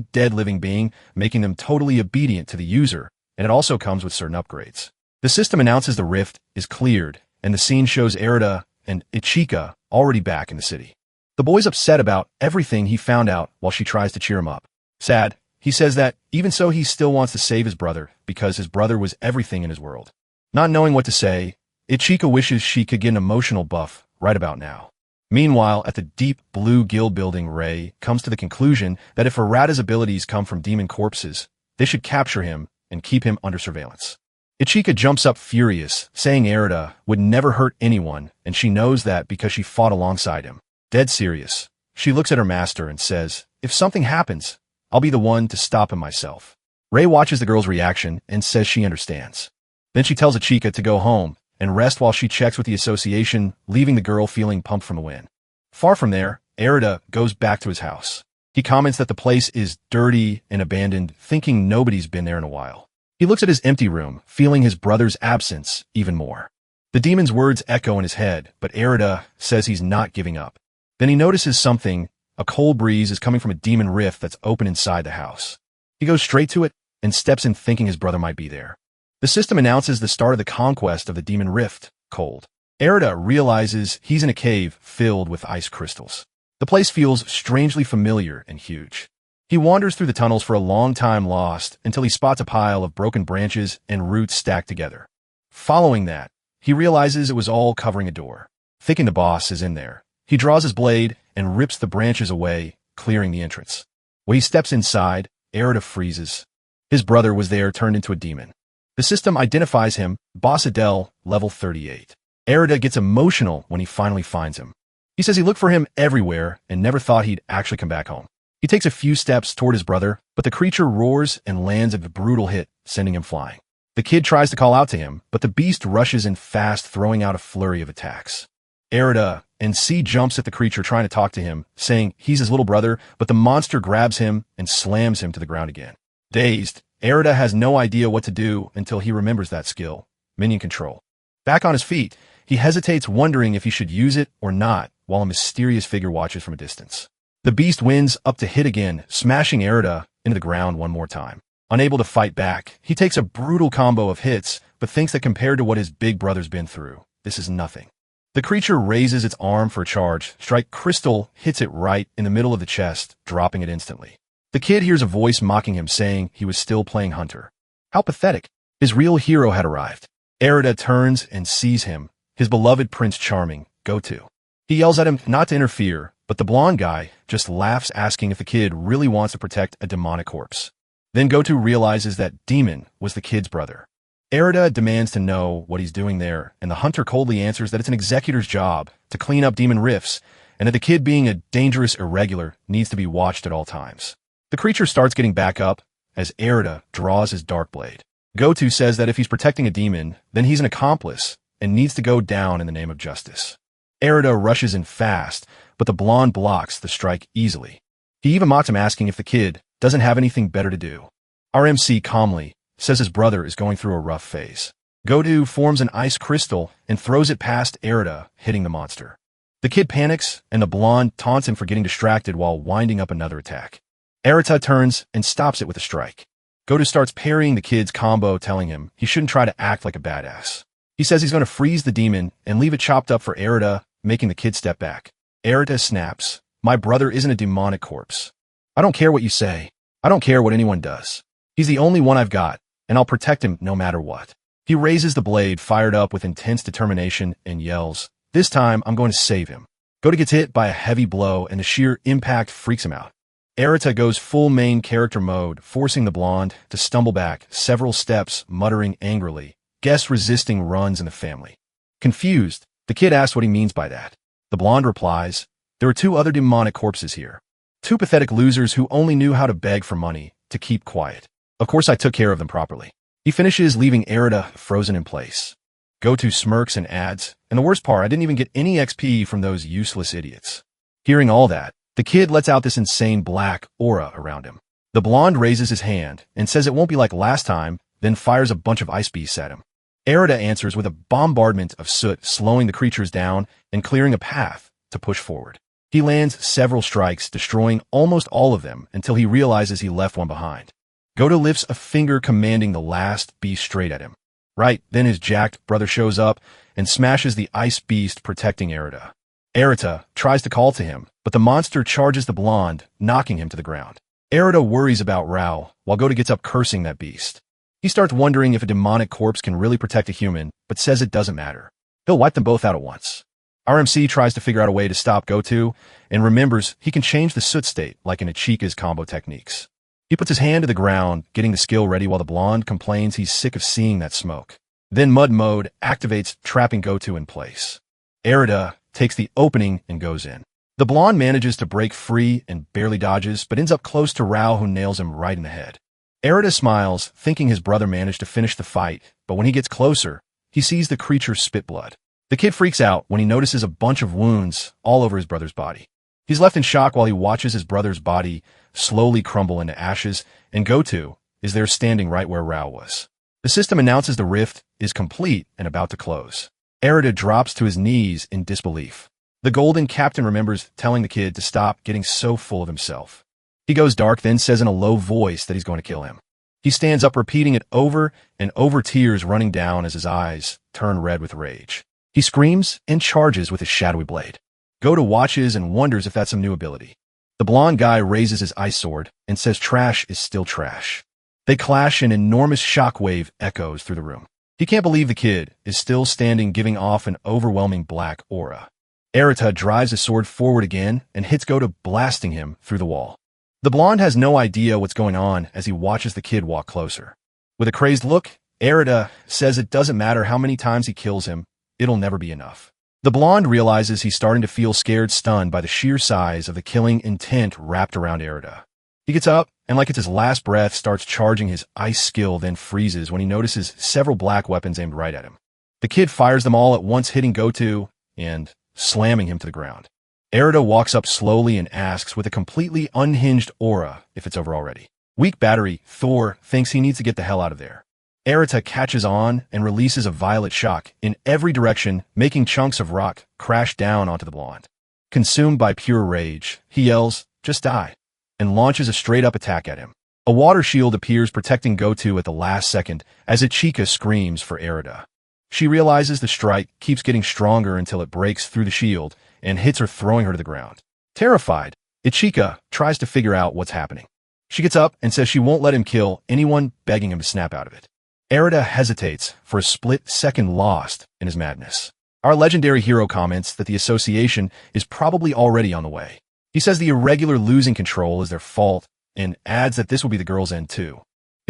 dead living being, making them totally obedient to the user, and it also comes with certain upgrades. The system announces the rift is cleared, and the scene shows Erida and Ichika already back in the city. The boy's upset about everything he found out while she tries to cheer him up. Sad, he says that even so he still wants to save his brother because his brother was everything in his world. Not knowing what to say, Ichika wishes she could get an emotional buff right about now. Meanwhile, at the deep blue guild building, Ray comes to the conclusion that if Arata's abilities come from demon corpses, they should capture him and keep him under surveillance. Ichika jumps up furious, saying Erida would never hurt anyone, and she knows that because she fought alongside him. Dead serious, she looks at her master and says, "If something happens, I'll be the one to stop him myself." Ray watches the girl's reaction and says she understands. Then she tells Ichika to go home and rest while she checks with the association, leaving the girl feeling pumped from the win. Far from there, Erida goes back to his house. He comments that the place is dirty and abandoned, thinking nobody's been there in a while. He looks at his empty room, feeling his brother's absence even more. The demon's words echo in his head, but Erida says he's not giving up. Then he notices something. A cold breeze is coming from a demon rift that's open inside the house. He goes straight to it and steps in thinking his brother might be there. The system announces the start of the conquest of the demon rift, cold. Erida realizes he's in a cave filled with ice crystals. The place feels strangely familiar and huge. He wanders through the tunnels for a long time lost until he spots a pile of broken branches and roots stacked together. Following that, he realizes it was all covering a door. Thinking the boss is in there, he draws his blade and rips the branches away, clearing the entrance. When he steps inside, Erida freezes. His brother was there turned into a demon. The system identifies him, Boss Adele, level 38. Erida gets emotional when he finally finds him. He says he looked for him everywhere and never thought he'd actually come back home. He takes a few steps toward his brother, but the creature roars and lands a brutal hit, sending him flying. The kid tries to call out to him, but the beast rushes in fast, throwing out a flurry of attacks. Erida and C jumps at the creature trying to talk to him, saying he's his little brother, but the monster grabs him and slams him to the ground again. Dazed, Erida has no idea what to do until he remembers that skill, minion control. Back on his feet, he hesitates, wondering if he should use it or not, while a mysterious figure watches from a distance. The beast wins up to hit again, smashing Erida into the ground one more time. Unable to fight back, he takes a brutal combo of hits, but thinks that compared to what his big brother's been through, this is nothing. The creature raises its arm for a charge. Strike Crystal hits it right in the middle of the chest, dropping it instantly. The kid hears a voice mocking him, saying he was still playing Hunter. How pathetic. His real hero had arrived. Erida turns and sees him, his beloved Prince Charming, Goto. He yells at him not to interfere, but the blonde guy just laughs, asking if the kid really wants to protect a demonic corpse. Then Goto realizes that Demon was the kid's brother. Erida demands to know what he's doing there, and the hunter coldly answers that it's an executor's job to clean up demon rifts, and that the kid, being a dangerous irregular, needs to be watched at all times. The creature starts getting back up as Erida draws his dark blade. Goto says that if he's protecting a demon, then he's an accomplice and needs to go down in the name of justice. Erida rushes in fast, but the blonde blocks the strike easily. He even mocks him, asking if the kid doesn't have anything better to do. RMC calmly says his brother is going through a rough phase. Goto forms an ice crystal and throws it past Erida, hitting the monster. The kid panics, and the blonde taunts him for getting distracted while winding up another attack. Erida turns and stops it with a strike. Goto starts parrying the kid's combo, telling him he shouldn't try to act like a badass. He says he's going to freeze the demon and leave it chopped up for Erida, making the kid step back. Erida snaps, "My brother isn't a demonic corpse. I don't care what you say. I don't care what anyone does. He's the only one I've got, and I'll protect him no matter what." He raises the blade, fired up with intense determination, and yells, "This time I'm going to save him." Goto gets hit by a heavy blow, and the sheer impact freaks him out. Erida goes full main character mode, forcing the blonde to stumble back several steps, muttering angrily, "Guess resisting runs in the family." Confused, the kid asks what he means by that. The blonde replies, "There are 2 other demonic corpses here. 2 pathetic losers who only knew how to beg for money to keep quiet. Of course I took care of them properly." He finishes, leaving Erida frozen in place. Goto smirks and adds, "And the worst part, I didn't even get any XP from those useless idiots." Hearing all that, the kid lets out this insane black aura around him. The blonde raises his hand and says it won't be like last time, then fires a bunch of ice beasts at him. Erida answers with a bombardment of soot, slowing the creatures down and clearing a path to push forward. He lands several strikes, destroying almost all of them until he realizes he left one behind. Goto lifts a finger, commanding the last beast straight at him. Right then his jacked brother shows up and smashes the ice beast, protecting Erida. Erida tries to call to him, but the monster charges the blonde, knocking him to the ground. Erida worries about Rao, while Goto gets up cursing that beast. He starts wondering if a demonic corpse can really protect a human, but says it doesn't matter. He'll wipe them both out at once. RMC tries to figure out a way to stop Goto, and remembers he can change the soot state like in Ichika's combo techniques. He puts his hand to the ground, getting the skill ready, while the blonde complains he's sick of seeing that smoke. Then Mud Mode activates, trapping Goto in place. Erida takes the opening and goes in. The blonde manages to break free and barely dodges, but ends up close to Rao, who nails him right in the head. Erida smiles, thinking his brother managed to finish the fight, but when he gets closer, he sees the creature spit blood. The kid freaks out when he notices a bunch of wounds all over his brother's body. He's left in shock while he watches his brother's body slowly crumble into ashes, and Goto is there standing right where Rao was. The system announces the rift is complete and about to close. Erida drops to his knees in disbelief. The golden captain remembers telling the kid to stop getting so full of himself. He goes dark, then says in a low voice that he's going to kill him. He stands up, repeating it over and over, tears running down as his eyes turn red with rage. He screams and charges with his shadowy blade. Goto watches and wonders if that's some new ability. The blonde guy raises his ice sword and says trash is still trash. They clash, and an enormous shockwave echoes through the room. He can't believe the kid is still standing, giving off an overwhelming black aura. Erida drives his sword forward again and hits Goto, blasting him through the wall. The blonde has no idea what's going on as he watches the kid walk closer. With a crazed look, Erida says it doesn't matter how many times he kills him, it'll never be enough. The blonde realizes he's starting to feel scared, stunned by the sheer size of the killing intent wrapped around Erida. He gets up, and like it's his last breath, starts charging his ice skill, then freezes when he notices several black weapons aimed right at him. The kid fires them all at once, hitting Goto and slamming him to the ground. Erida walks up slowly and asks, with a completely unhinged aura, if it's over already. Weak battery, Thor thinks he needs to get the hell out of there. Erida catches on and releases a violet shock in every direction, making chunks of rock crash down onto the blonde. Consumed by pure rage, he yells, "Just die," and launches a straight-up attack at him. A water shield appears protecting Goto at the last second as Ichika screams for Erida. She realizes the strike keeps getting stronger until it breaks through the shield and hits her, throwing her to the ground. Terrified, Ichika tries to figure out what's happening. She gets up and says she won't let him kill anyone, begging him to snap out of it. Erida hesitates for a split second, lost in his madness. Our legendary hero comments that the association is probably already on the way. He says the irregular losing control is their fault and adds that this will be the girl's end too.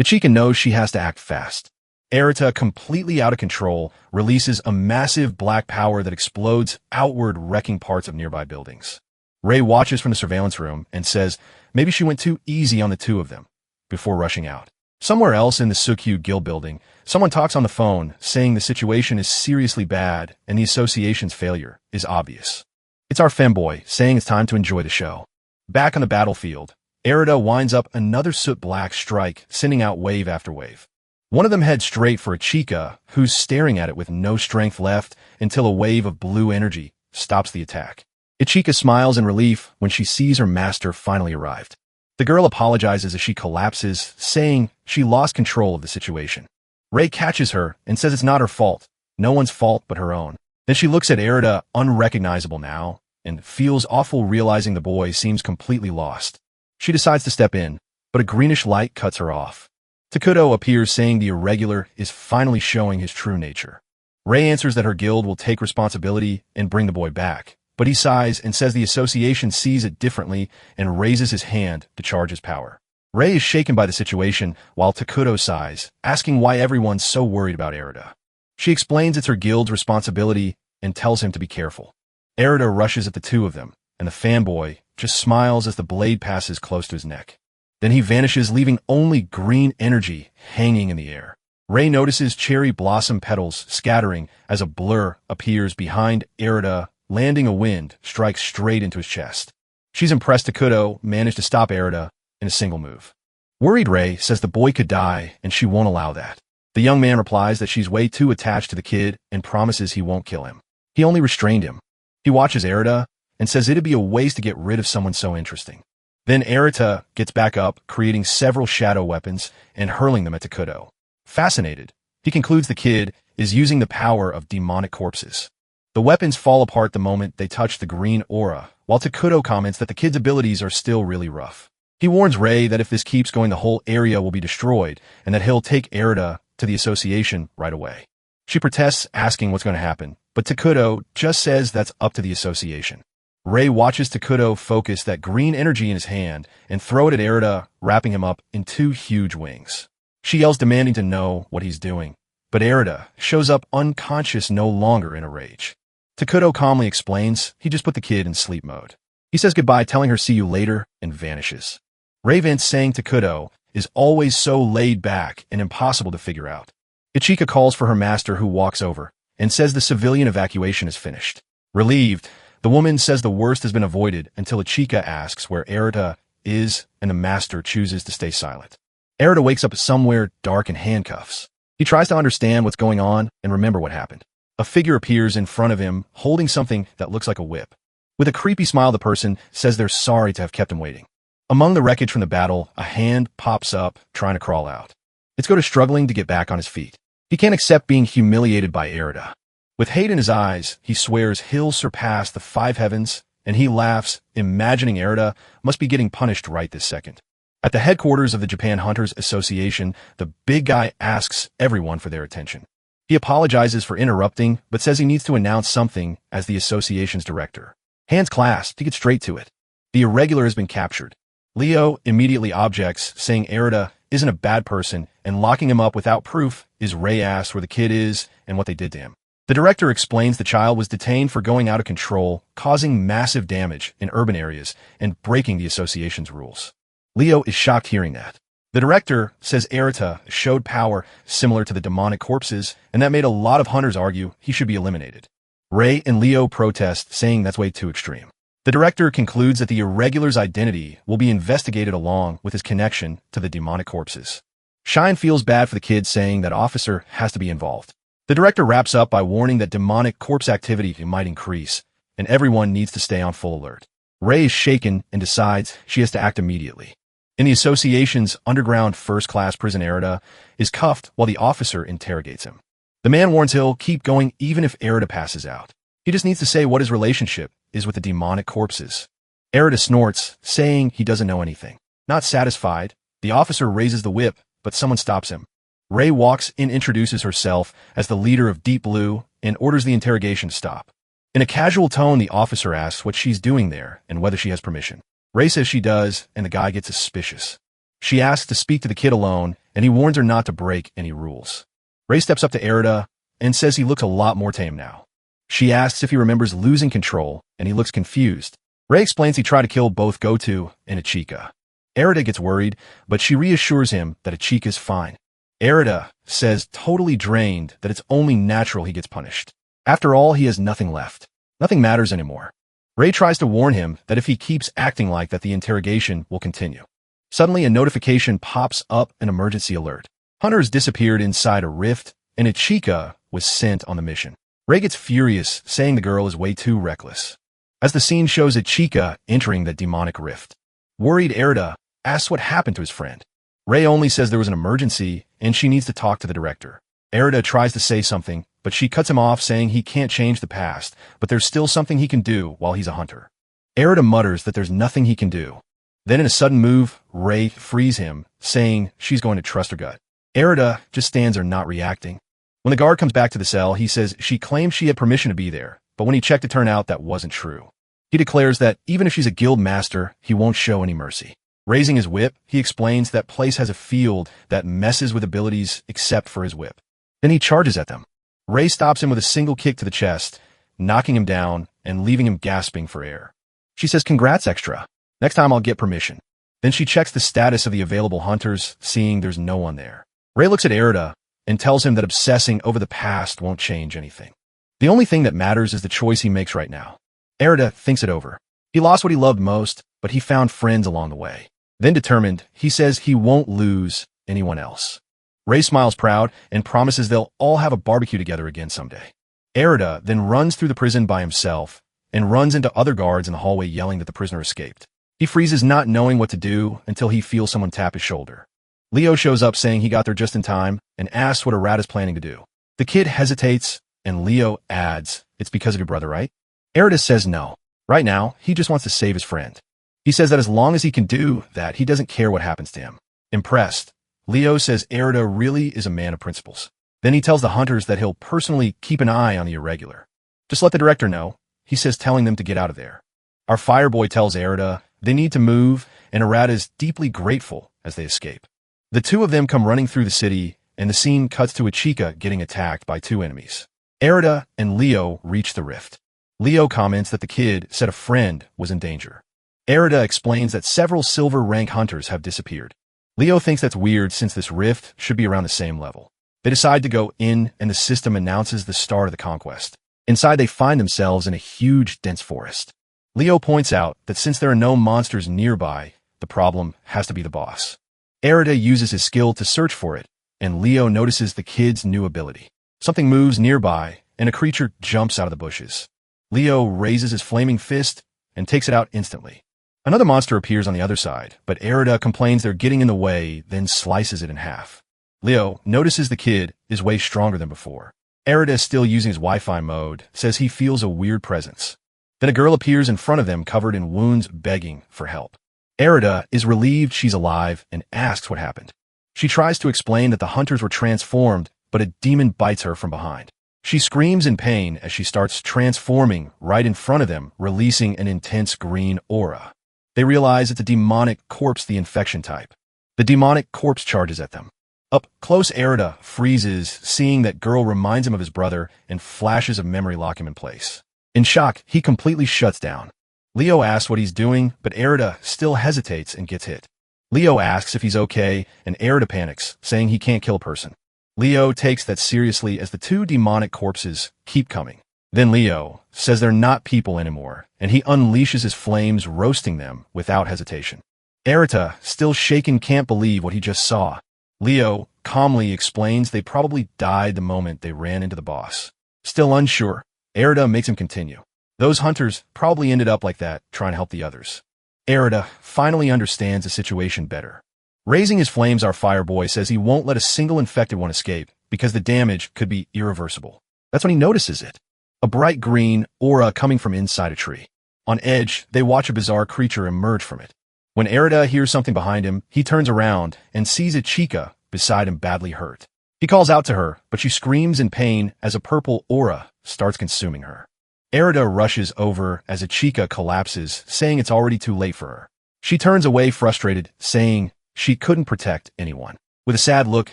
Ichika knows she has to act fast. Erida, completely out of control, releases a massive black power that explodes outward, wrecking parts of nearby buildings. Ray watches from the surveillance room and says maybe she went too easy on the two of them before rushing out. Somewhere else in the Sukyu Guild building, someone talks on the phone saying the situation is seriously bad and the association's failure is obvious. It's our femboy saying it's time to enjoy the show. Back on the battlefield, Erida winds up another soot-black strike, sending out wave after wave. One of them heads straight for Ichika, who's staring at it with no strength left until a wave of blue energy stops the attack. Ichika smiles in relief when she sees her master finally arrived. The girl apologizes as she collapses, saying she lost control of the situation. Ray catches her and says it's not her fault, no one's fault but her own. Then she looks at Erida, unrecognizable now, and feels awful realizing the boy seems completely lost. She decides to step in, but a greenish light cuts her off. Takuto appears saying the irregular is finally showing his true nature. Ray answers that her guild will take responsibility and bring the boy back, but he sighs and says the association sees it differently and raises his hand to charge his power. Ray is shaken by the situation while Takuto sighs, asking why everyone's so worried about Erida. She explains it's her guild's responsibility and tells him to be careful. Erida rushes at the two of them, and the fanboy just smiles as the blade passes close to his neck. Then he vanishes, leaving only green energy hanging in the air. Ray notices cherry blossom petals scattering as a blur appears behind Erida, landing a wind strikes straight into his chest. She's impressed Takuto managed to stop Erida in a single move. Worried, Ray says the boy could die and she won't allow that. The young man replies that she's way too attached to the kid and promises he won't kill him. He only restrained him. He watches Erida and says it'd be a waste to get rid of someone so interesting. Then Erida gets back up, creating several shadow weapons and hurling them at Takuto. Fascinated, he concludes the kid is using the power of demonic corpses. The weapons fall apart the moment they touch the green aura, while Takuto comments that the kid's abilities are still really rough. He warns Ray that if this keeps going, the whole area will be destroyed and that he'll take Erida to the association right away. She protests, asking what's going to happen, but Takuto just says that's up to the association. Ray watches Takuto focus that green energy in his hand and throw it at Erida, wrapping him up in two huge wings. She yells, demanding to know what he's doing, but Erida shows up unconscious, no longer in a rage. Takuto calmly explains he just put the kid in sleep mode. He says goodbye, telling her see you later, and vanishes. Ray vents saying Takuto is always so laid back and impossible to figure out. Ichika calls for her master, who walks over and says the civilian evacuation is finished. Relieved, the woman says the worst has been avoided until Ichika asks where Erida is, and the master chooses to stay silent. Erida wakes up somewhere dark in handcuffs. He tries to understand what's going on and remember what happened. A figure appears in front of him, holding something that looks like a whip. With a creepy smile, the person says they're sorry to have kept him waiting. Among the wreckage from the battle, a hand pops up, trying to crawl out. It's Goto struggling to get back on his feet. He can't accept being humiliated by Erida. With hate in his eyes, he swears he'll surpass the five heavens, and he laughs, imagining Erida must be getting punished right this second. At the headquarters of the Japan Hunters Association, the big guy asks everyone for their attention. He apologizes for interrupting, but says he needs to announce something as the association's director. Hands clasped, he gets straight to it. The irregular has been captured. Leo immediately objects, saying Erida isn't a bad person, and locking him up without proof is Ray asks where the kid is and what they did to him. The director explains the child was detained for going out of control, causing massive damage in urban areas and breaking the association's rules. Leo is shocked hearing that. The director says Erida showed power similar to the demonic corpses, and that made a lot of hunters argue he should be eliminated. Ray and Leo protest, saying that's way too extreme. The director concludes that the irregular's identity will be investigated along with his connection to the demonic corpses. Shine feels bad for the kid, saying that officer has to be involved. The director wraps up by warning that demonic corpse activity might increase, and everyone needs to stay on full alert. Ray is shaken and decides she has to act immediately. In the association's underground first-class prison, Erida is cuffed while the officer interrogates him. The man warns he'll keep going even if Erida passes out. He just needs to say what his relationship is with the demonic corpses. Erida snorts, saying he doesn't know anything. Not satisfied, the officer raises the whip, but someone stops him. Ray walks in, introduces herself as the leader of Deep Blue, and orders the interrogation to stop. In a casual tone, the officer asks what she's doing there and whether she has permission. Ray says she does, and the guy gets suspicious. She asks to speak to the kid alone, and he warns her not to break any rules. Ray steps up to Erida and says he looks a lot more tame now. She asks if he remembers losing control, and he looks confused. Ray explains he tried to kill both Goto and Ichika. Erida gets worried, but she reassures him that Ichika's fine. Erida says, totally drained, that it's only natural he gets punished. After all, he has nothing left. Nothing matters anymore. Ray tries to warn him that if he keeps acting like that, the interrogation will continue. Suddenly, a notification pops up, an emergency alert. Huntress disappeared inside a rift, and Ichika was sent on the mission. Ray gets furious, saying the girl is way too reckless. As the scene shows Ichika entering the demonic rift. Worried, Erida asks what happened to his friend. Ray only says there was an emergency, and she needs to talk to the director. Erida tries to say something, but she cuts him off, saying he can't change the past, but there's still something he can do while he's a hunter. Erida mutters that there's nothing he can do. Then in a sudden move, Ray frees him, saying she's going to trust her gut. Erida just stands there not reacting. When the guard comes back to the cell, he says she claimed she had permission to be there, but when he checked, it turned out that wasn't true. He declares that even if she's a guild master, he won't show any mercy. Raising his whip, he explains that place has a field that messes with abilities except for his whip. Then he charges at them. Ray stops him with a single kick to the chest, knocking him down and leaving him gasping for air. She says, "Congrats, extra. Next time I'll get permission." Then she checks the status of the available hunters, seeing there's no one there. Ray looks at Erida and tells him that obsessing over the past won't change anything. The only thing that matters is the choice he makes right now. Erida thinks it over. He lost what he loved most, but he found friends along the way. Then determined, he says he won't lose anyone else. Ray smiles proud and promises they'll all have a barbecue together again someday. Erida then runs through the prison by himself and runs into other guards in the hallway yelling that the prisoner escaped. He freezes, not knowing what to do until he feels someone tap his shoulder. Leo shows up saying he got there just in time and asks what Arad is planning to do. The kid hesitates and Leo adds, "It's because of your brother, right?" Erida says no. Right now, he just wants to save his friend. He says that as long as he can do that, he doesn't care what happens to him. Impressed, Leo says Erida really is a man of principles. Then he tells the hunters that he'll personally keep an eye on the irregular. "Just let the director know," he says, telling them to get out of there. Our fireboy tells Erida they need to move, and Arad is deeply grateful as they escape. The two of them come running through the city, and the scene cuts to Ichika getting attacked by two enemies. Erida and Leo reach the rift. Leo comments that the kid said a friend was in danger. Erida explains that several silver rank hunters have disappeared. Leo thinks that's weird since this rift should be around the same level. They decide to go in, and the system announces the start of the conquest. Inside, they find themselves in a huge, dense forest. Leo points out that since there are no monsters nearby, the problem has to be the boss. Erida uses his skill to search for it, and Leo notices the kid's new ability. Something moves nearby, and a creature jumps out of the bushes. Leo raises his flaming fist and takes it out instantly. Another monster appears on the other side, but Erida complains they're getting in the way, then slices it in half. Leo notices the kid is way stronger than before. Erida is still using his Wi-Fi mode, says he feels a weird presence. Then a girl appears in front of them covered in wounds, begging for help. Erida is relieved she's alive and asks what happened. She tries to explain that the hunters were transformed, but a demon bites her from behind. She screams in pain as she starts transforming right in front of them, releasing an intense green aura. They realize it's a demonic corpse, the infection type. The demonic corpse charges at them. Up close, Erida freezes, seeing that girl reminds him of his brother, and flashes of memory lock him in place. In shock, he completely shuts down. Leo asks what he's doing, but Erida still hesitates and gets hit. Leo asks if he's okay, and Erida panics, saying he can't kill a person. Leo takes that seriously as the two demonic corpses keep coming. Then Leo says they're not people anymore, and he unleashes his flames, roasting them without hesitation. Erida, still shaken, can't believe what he just saw. Leo calmly explains they probably died the moment they ran into the boss. Still unsure, Erida makes him continue. Those hunters probably ended up like that, trying to help the others. Erida finally understands the situation better. Raising his flames, our fireboy says he won't let a single infected one escape because the damage could be irreversible. That's when he notices it. A bright green aura coming from inside a tree. On edge, they watch a bizarre creature emerge from it. When Erida hears something behind him, he turns around and sees a chica beside him badly hurt. He calls out to her, but she screams in pain as a purple aura starts consuming her. Erida rushes over as a chica collapses, saying it's already too late for her. She turns away frustrated, saying she couldn't protect anyone. With a sad look,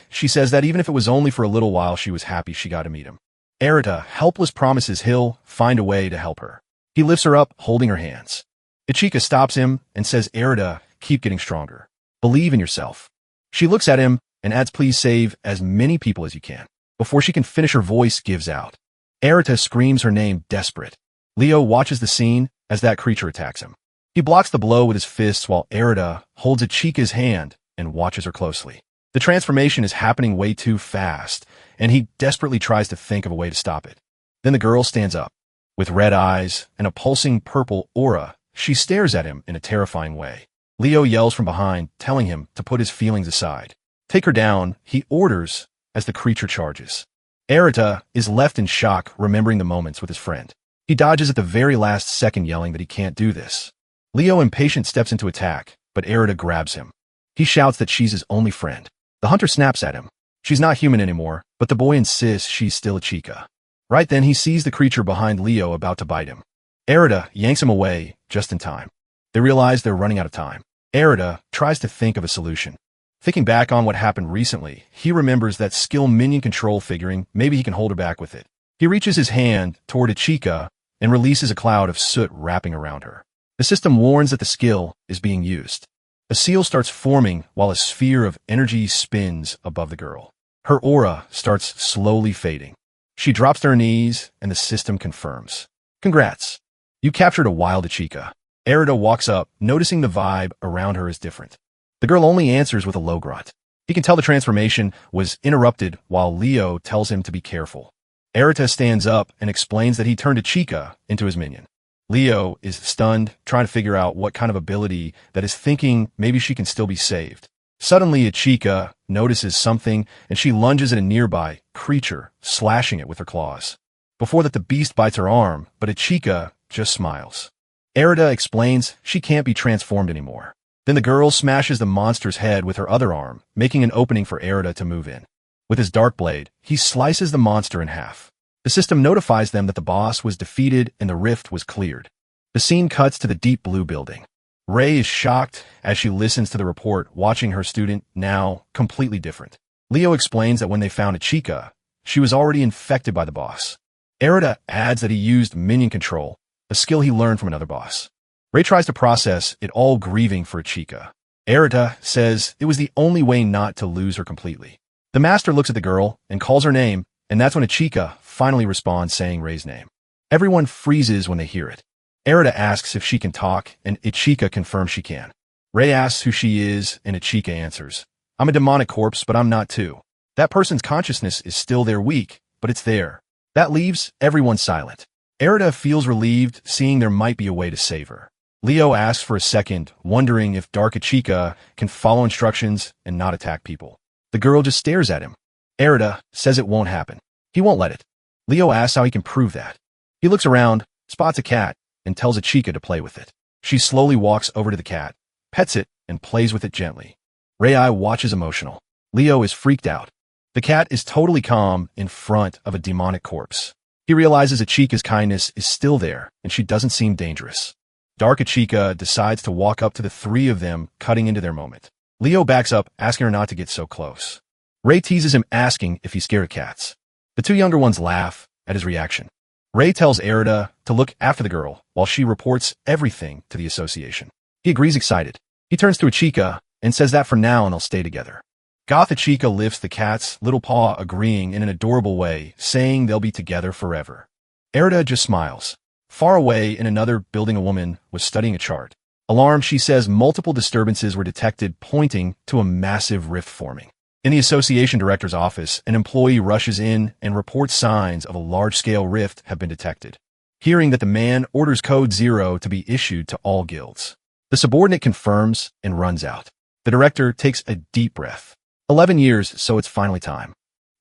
she says that even if it was only for a little while, she was happy she got to meet him. Erida, helpless, promises he'll find a way to help her. He lifts her up, holding her hands. Ichika stops him and says, Erida, keep getting stronger. Believe in yourself. She looks at him and adds, please save as many people as you can. Before she can finish, her voice gives out. Erida screams her name, desperate. Leo watches the scene as that creature attacks him. He blocks the blow with his fists while Erida holds Ichika's hand and watches her closely. The transformation is happening way too fast, and he desperately tries to think of a way to stop it. Then the girl stands up. With red eyes and a pulsing purple aura, she stares at him in a terrifying way. Leo yells from behind, telling him to put his feelings aside. Take her down, he orders as the creature charges. Erida is left in shock, remembering the moments with his friend. He dodges at the very last second, yelling that he can't do this. Leo, impatient, steps into attack, but Erida grabs him. He shouts that she's his only friend. The hunter snaps at him. She's not human anymore, but the boy insists she's still a chica. Right then, he sees the creature behind Leo about to bite him. Erida yanks him away just in time. They realize they're running out of time. Erida tries to think of a solution. Thinking back on what happened recently, he remembers that skill minion control, figuring maybe he can hold her back with it. He reaches his hand toward a chica and releases a cloud of soot wrapping around her. The system warns that the skill is being used. A seal starts forming while a sphere of energy spins above the girl. Her aura starts slowly fading. She drops to her knees, and the system confirms. Congrats. You captured a wild chica. Erida walks up, noticing the vibe around her is different. The girl only answers with a low grunt. He can tell the transformation was interrupted while Leo tells him to be careful. Erida stands up and explains that he turned a chica into his minion. Leo is stunned, trying to figure out what kind of ability that is, thinking maybe she can still be saved. Suddenly, a chica notices something, and she lunges at a nearby creature, slashing it with her claws. Before that, the beast bites her arm, but a chica just smiles. Erida explains she can't be transformed anymore. Then the girl smashes the monster's head with her other arm, making an opening for Erida to move in. With his dark blade, he slices the monster in half. The system notifies them that the boss was defeated and the rift was cleared. The scene cuts to the deep blue building. Rei is shocked as she listens to the report, watching her student, now completely different. Leo explains that when they found a chica, she was already infected by the boss. Erida adds that he used minion control, a skill he learned from another boss. Rei tries to process it all, grieving for a chica. Erida says it was the only way not to lose her completely. The master looks at the girl and calls her name, and that's when a chica finally responds, saying Rei's name. Everyone freezes when they hear it. Erida asks if she can talk, and Ichika confirms she can. Rei asks who she is, and Ichika answers, I'm a demonic corpse, but I'm not too. That person's consciousness is still there, weak, but it's there. That leaves everyone silent. Erida feels relieved, seeing there might be a way to save her. Leo asks for a second, wondering if Dark Ichika can follow instructions and not attack people. The girl just stares at him. Erida says it won't happen. He won't let it. Leo asks how he can prove that. He looks around, spots a cat, and tells Ichika to play with it. She slowly walks over to the cat, pets it, and plays with it gently. Rei watches emotional. Leo is freaked out. The cat is totally calm in front of a demonic corpse. He realizes Ichika's kindness is still there, and she doesn't seem dangerous. Dark Ichika decides to walk up to the three of them, cutting into their moment. Leo backs up, asking her not to get so close. Rei teases him, asking if he's scared of cats. The two younger ones laugh at his reaction. Rei tells Erida to look after the girl while she reports everything to the association. He agrees, excited. He turns to Ichika and says that for now and they'll stay together. Goth Ichika lifts the cat's little paw, agreeing in an adorable way, saying they'll be together forever. Erida just smiles. Far away in another building, a woman was studying a chart. Alarmed, she says multiple disturbances were detected, pointing to a massive rift forming. In the association director's office, an employee rushes in and reports signs of a large-scale rift have been detected. Hearing that, the man orders Code 0 to be issued to all guilds. The subordinate confirms and runs out. The director takes a deep breath. 11 years, so it's finally time.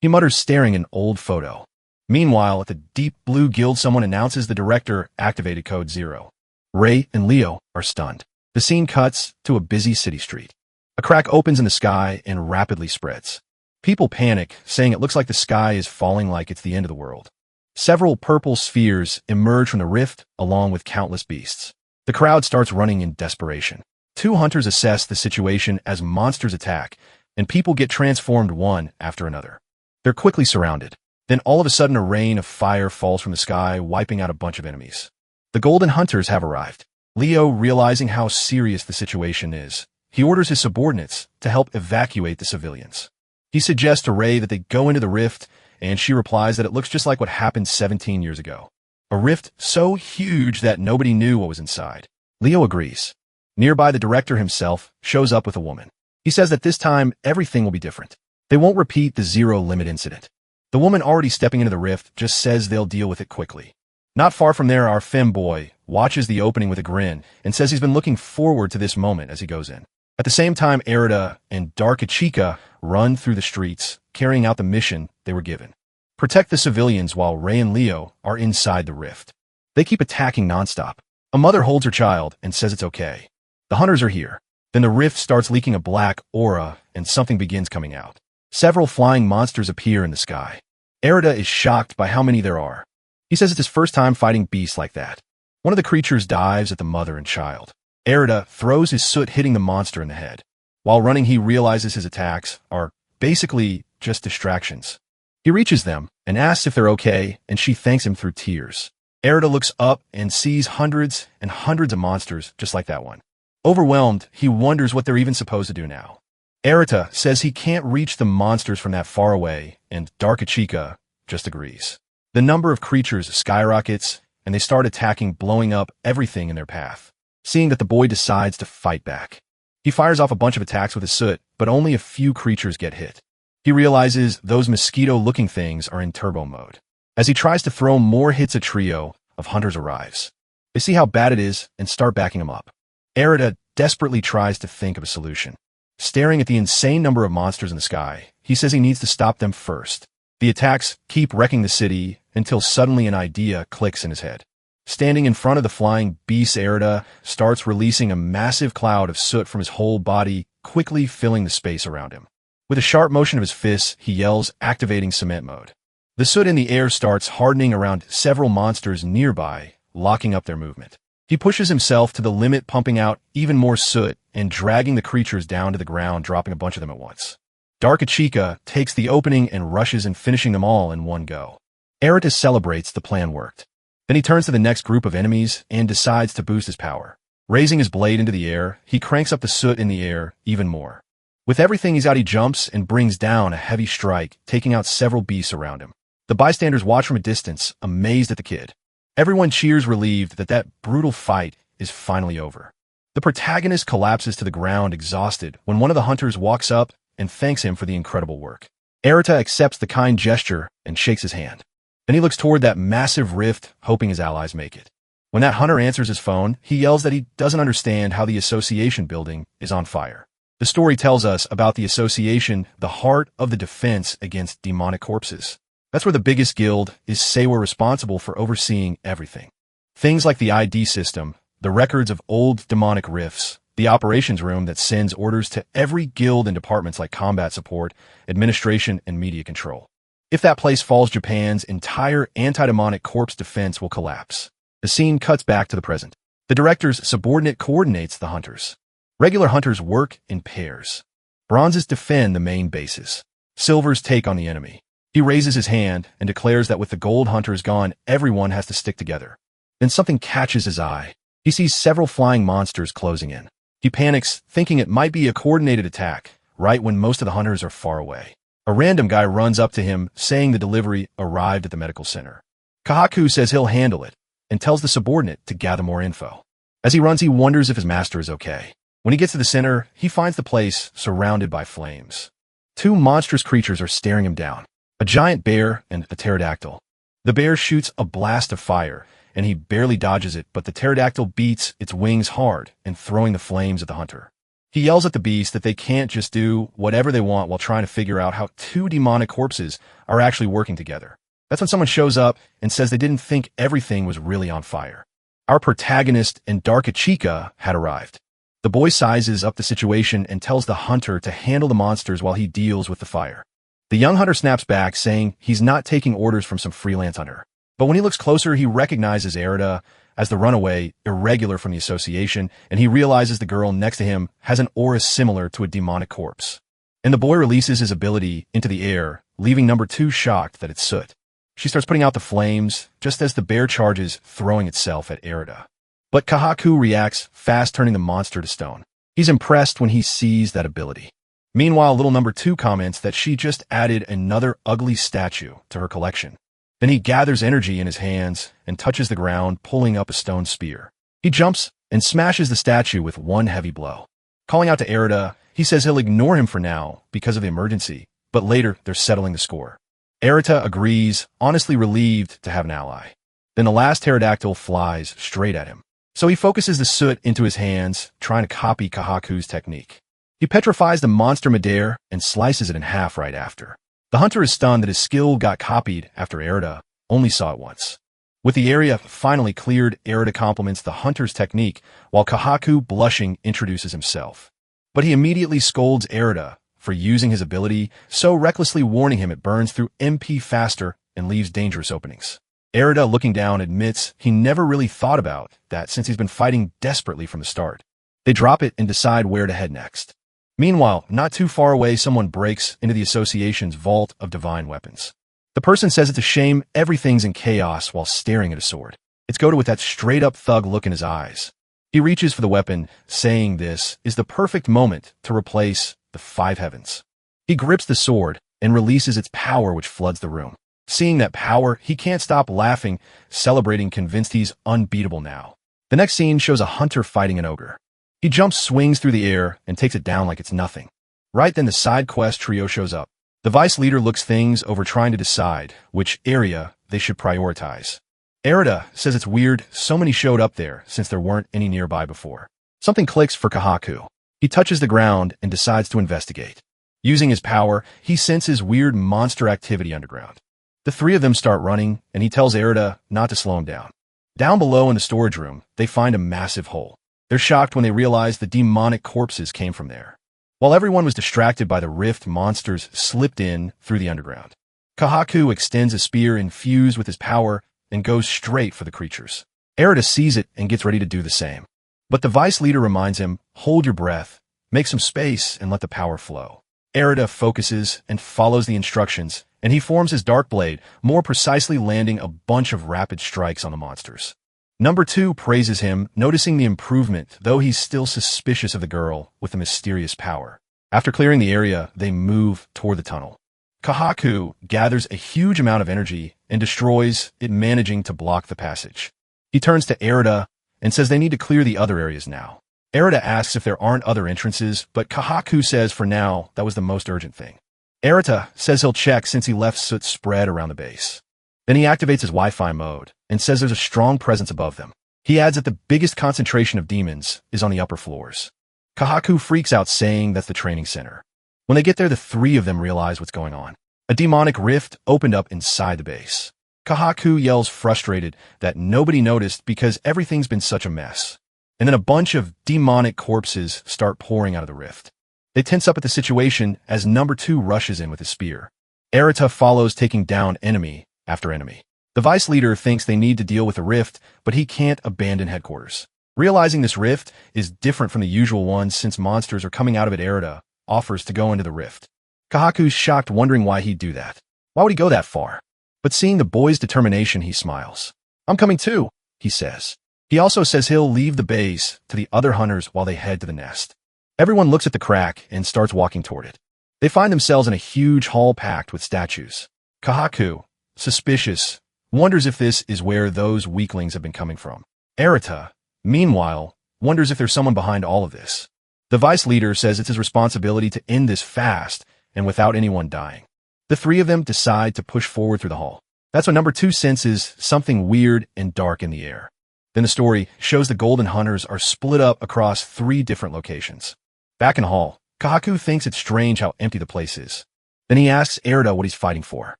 He mutters, staring at an old photo. Meanwhile, at the Deep Blue Guild, someone announces the director activated Code Zero. Ray and Leo are stunned. The scene cuts to a busy city street. A crack opens in the sky and rapidly spreads. People panic, saying it looks like the sky is falling, like it's the end of the world. Several purple spheres emerge from the rift, along with countless beasts. The crowd starts running in desperation. Two hunters assess the situation as monsters attack, and people get transformed one after another. They're quickly surrounded. Then all of a sudden, a rain of fire falls from the sky, wiping out a bunch of enemies. The Golden Hunters have arrived. Leo, realizing how serious the situation is, he orders his subordinates to help evacuate the civilians. He suggests to Ray that they go into the rift, and she replies that it looks just like what happened 17 years ago. A rift so huge that nobody knew what was inside. Leo agrees. Nearby, the director himself shows up with a woman. He says that this time, everything will be different. They won't repeat the zero-limit incident. The woman, already stepping into the rift, just says they'll deal with it quickly. Not far from there, our femboy watches the opening with a grin and says he's been looking forward to this moment as he goes in. At the same time, Erida and Darkachika run through the streets, carrying out the mission they were given. Protect the civilians while Ray and Leo are inside the rift. They keep attacking nonstop. A mother holds her child and says it's okay. The hunters are here. Then the rift starts leaking a black aura and something begins coming out. Several flying monsters appear in the sky. Erida is shocked by how many there are. He says it's his first time fighting beasts like that. One of the creatures dives at the mother and child. Erida throws his soot, hitting the monster in the head. While running, he realizes his attacks are basically just distractions. He reaches them and asks if they're okay, and she thanks him through tears. Erida looks up and sees hundreds and hundreds of monsters just like that one. Overwhelmed, he wonders what they're even supposed to do now. Erida says he can't reach the monsters from that far away, and Darkachika just agrees. The number of creatures skyrockets, and they start attacking, blowing up everything in their path. Seeing that, the boy decides to fight back. He fires off a bunch of attacks with his soot, but only a few creatures get hit. He realizes those mosquito-looking things are in turbo mode. As he tries to throw more hits, a trio of hunters arrives. They see how bad it is and start backing him up. Erida desperately tries to think of a solution. Staring at the insane number of monsters in the sky, he says he needs to stop them first. The attacks keep wrecking the city until suddenly an idea clicks in his head. Standing in front of the flying beasts, Erida starts releasing a massive cloud of soot from his whole body, quickly filling the space around him. With a sharp motion of his fists, he yells, activating cement mode. The soot in the air starts hardening around several monsters nearby, locking up their movement. He pushes himself to the limit, pumping out even more soot and dragging the creatures down to the ground, dropping a bunch of them at once. Darkachika takes the opening and rushes in, finishing them all in one go. Erida celebrates the plan worked. Then he turns to the next group of enemies and decides to boost his power. Raising his blade into the air, he cranks up the soot in the air even more. With everything he's out, he jumps and brings down a heavy strike, taking out several beasts around him. The bystanders watch from a distance, amazed at the kid. Everyone cheers, relieved that that brutal fight is finally over. The protagonist collapses to the ground, exhausted, when one of the hunters walks up and thanks him for the incredible work. Erida accepts the kind gesture and shakes his hand. Then he looks toward that massive rift, hoping his allies make it. When that hunter answers his phone, he yells that he doesn't understand how the association building is on fire. The story tells us about the association, the heart of the defense against demonic corpses. That's where the biggest guild is, say we're responsible for overseeing everything. Things like the ID system, the records of old demonic rifts, the operations room that sends orders to every guild, and departments like combat support, administration, and media control. If that place falls, Japan's entire anti-demonic corpse defense will collapse. The scene cuts back to the present. The director's subordinate coordinates the hunters. Regular hunters work in pairs. Bronzes defend the main bases. Silvers take on the enemy. He raises his hand and declares that with the gold hunters gone, everyone has to stick together. Then something catches his eye. He sees several flying monsters closing in. He panics, thinking it might be a coordinated attack, right when most of the hunters are far away. A random guy runs up to him, saying the delivery arrived at the medical center. Kahaku says he'll handle it, and tells the subordinate to gather more info. As he runs, he wonders if his master is okay. When he gets to the center, he finds the place surrounded by flames. Two monstrous creatures are staring him down. A giant bear and a pterodactyl. The bear shoots a blast of fire, and he barely dodges it, but the pterodactyl beats its wings hard and throwing the flames at the hunter. He yells at the beast that they can't just do whatever they want while trying to figure out how two demonic corpses are actually working together. That's when someone shows up and says they didn't think everything was really on fire. Our protagonist and Dark Chica had arrived. The boy sizes up the situation and tells the hunter to handle the monsters while he deals with the fire. The young hunter snaps back, saying he's not taking orders from some freelance hunter. But when he looks closer, he recognizes Erida as the runaway, irregular from the association, and he realizes the girl next to him has an aura similar to a demonic corpse. And the boy releases his ability into the air, leaving number 2 shocked that it's soot. She starts putting out the flames, just as the bear charges, throwing itself at Erida. But Kahaku reacts, fast turning the monster to stone. He's impressed when he sees that ability. Meanwhile, little number 2 comments that she just added another ugly statue to her collection. Then he gathers energy in his hands and touches the ground, pulling up a stone spear. He jumps and smashes the statue with one heavy blow. Calling out to Erida, he says he'll ignore him for now because of the emergency, but later they're settling the score. Erida agrees, honestly relieved to have an ally. Then the last pterodactyl flies straight at him. So he focuses the soot into his hands, trying to copy Kahaku's technique. He petrifies the monster midair and slices it in half right after. The hunter is stunned that his skill got copied after Erida only saw it once. With the area finally cleared, Erida compliments the hunter's technique, while Kahaku, blushing, introduces himself. But he immediately scolds Erida for using his ability, so recklessly warning him it burns through MP faster and leaves dangerous openings. Erida, looking down, admits he never really thought about that since he's been fighting desperately from the start. They drop it and decide where to head next. Meanwhile, not too far away, someone breaks into the association's vault of divine weapons. The person says it's a shame everything's in chaos while staring at a sword. It's Goto with that straight-up thug look in his eyes. He reaches for the weapon, saying this is the perfect moment to replace the 5 heavens. He grips the sword and releases its power, which floods the room. Seeing that power, he can't stop laughing, celebrating, convinced he's unbeatable now. The next scene shows a hunter fighting an ogre. He jumps, swings through the air, and takes it down like it's nothing. Right then, the side quest trio shows up. The vice leader looks things over, trying to decide which area they should prioritize. Erida says it's weird so many showed up there since there weren't any nearby before. Something clicks for Kahaku. He touches the ground and decides to investigate. Using his power, he senses weird monster activity underground. The 3 of them start running, and he tells Erida not to slow him down. Down below in the storage room, they find a massive hole. They're shocked when they realize the demonic corpses came from there. While everyone was distracted by the rift, monsters slipped in through the underground. Kahaku extends a spear infused with his power and goes straight for the creatures. Erida sees it and gets ready to do the same. But the vice leader reminds him, hold your breath, make some space, and let the power flow. Erida focuses and follows the instructions, and he forms his dark blade, more precisely landing a bunch of rapid strikes on the monsters. Number 2 praises him, noticing the improvement, though he's still suspicious of the girl with the mysterious power. After clearing the area, they move toward the tunnel. Kahaku gathers a huge amount of energy and destroys it, managing to block the passage. He turns to Erida and says they need to clear the other areas now. Erida asks if there aren't other entrances, but Kahaku says for now that was the most urgent thing. Erida says he'll check since he left soot spread around the base. Then he activates his Wi-Fi mode and says there's a strong presence above them. He adds that the biggest concentration of demons is on the upper floors. Kahaku freaks out, saying that's the training center. When they get there, the 3 of them realize what's going on. A demonic rift opened up inside the base. Kahaku yells frustrated that nobody noticed because everything's been such a mess. And then a bunch of demonic corpses start pouring out of the rift. They tense up at the situation as number 2 rushes in with his spear. Erida follows, taking down enemy after enemy. The vice leader thinks they need to deal with the rift, but he can't abandon headquarters. Realizing this rift is different from the usual ones since monsters are coming out of it, Erida offers to go into the rift. Kahaku's shocked, wondering why he'd do that. Why would he go that far? But seeing the boy's determination, he smiles. I'm coming too, he says. He also says he'll leave the base to the other hunters while they head to the nest. Everyone looks at the crack and starts walking toward it. They find themselves in a huge hall packed with statues. Kahaku, suspicious, wonders if this is where those weaklings have been coming from. Erida, meanwhile, wonders if there's someone behind all of this. The vice leader says it's his responsibility to end this fast and without anyone dying. The 3 of them decide to push forward through the hall. That's when number 2 senses something weird and dark in the air. Then the story shows the Golden Hunters are split up across 3 different locations. Back in Hall, Kahaku thinks it's strange how empty the place is. Then he asks Erida what he's fighting for.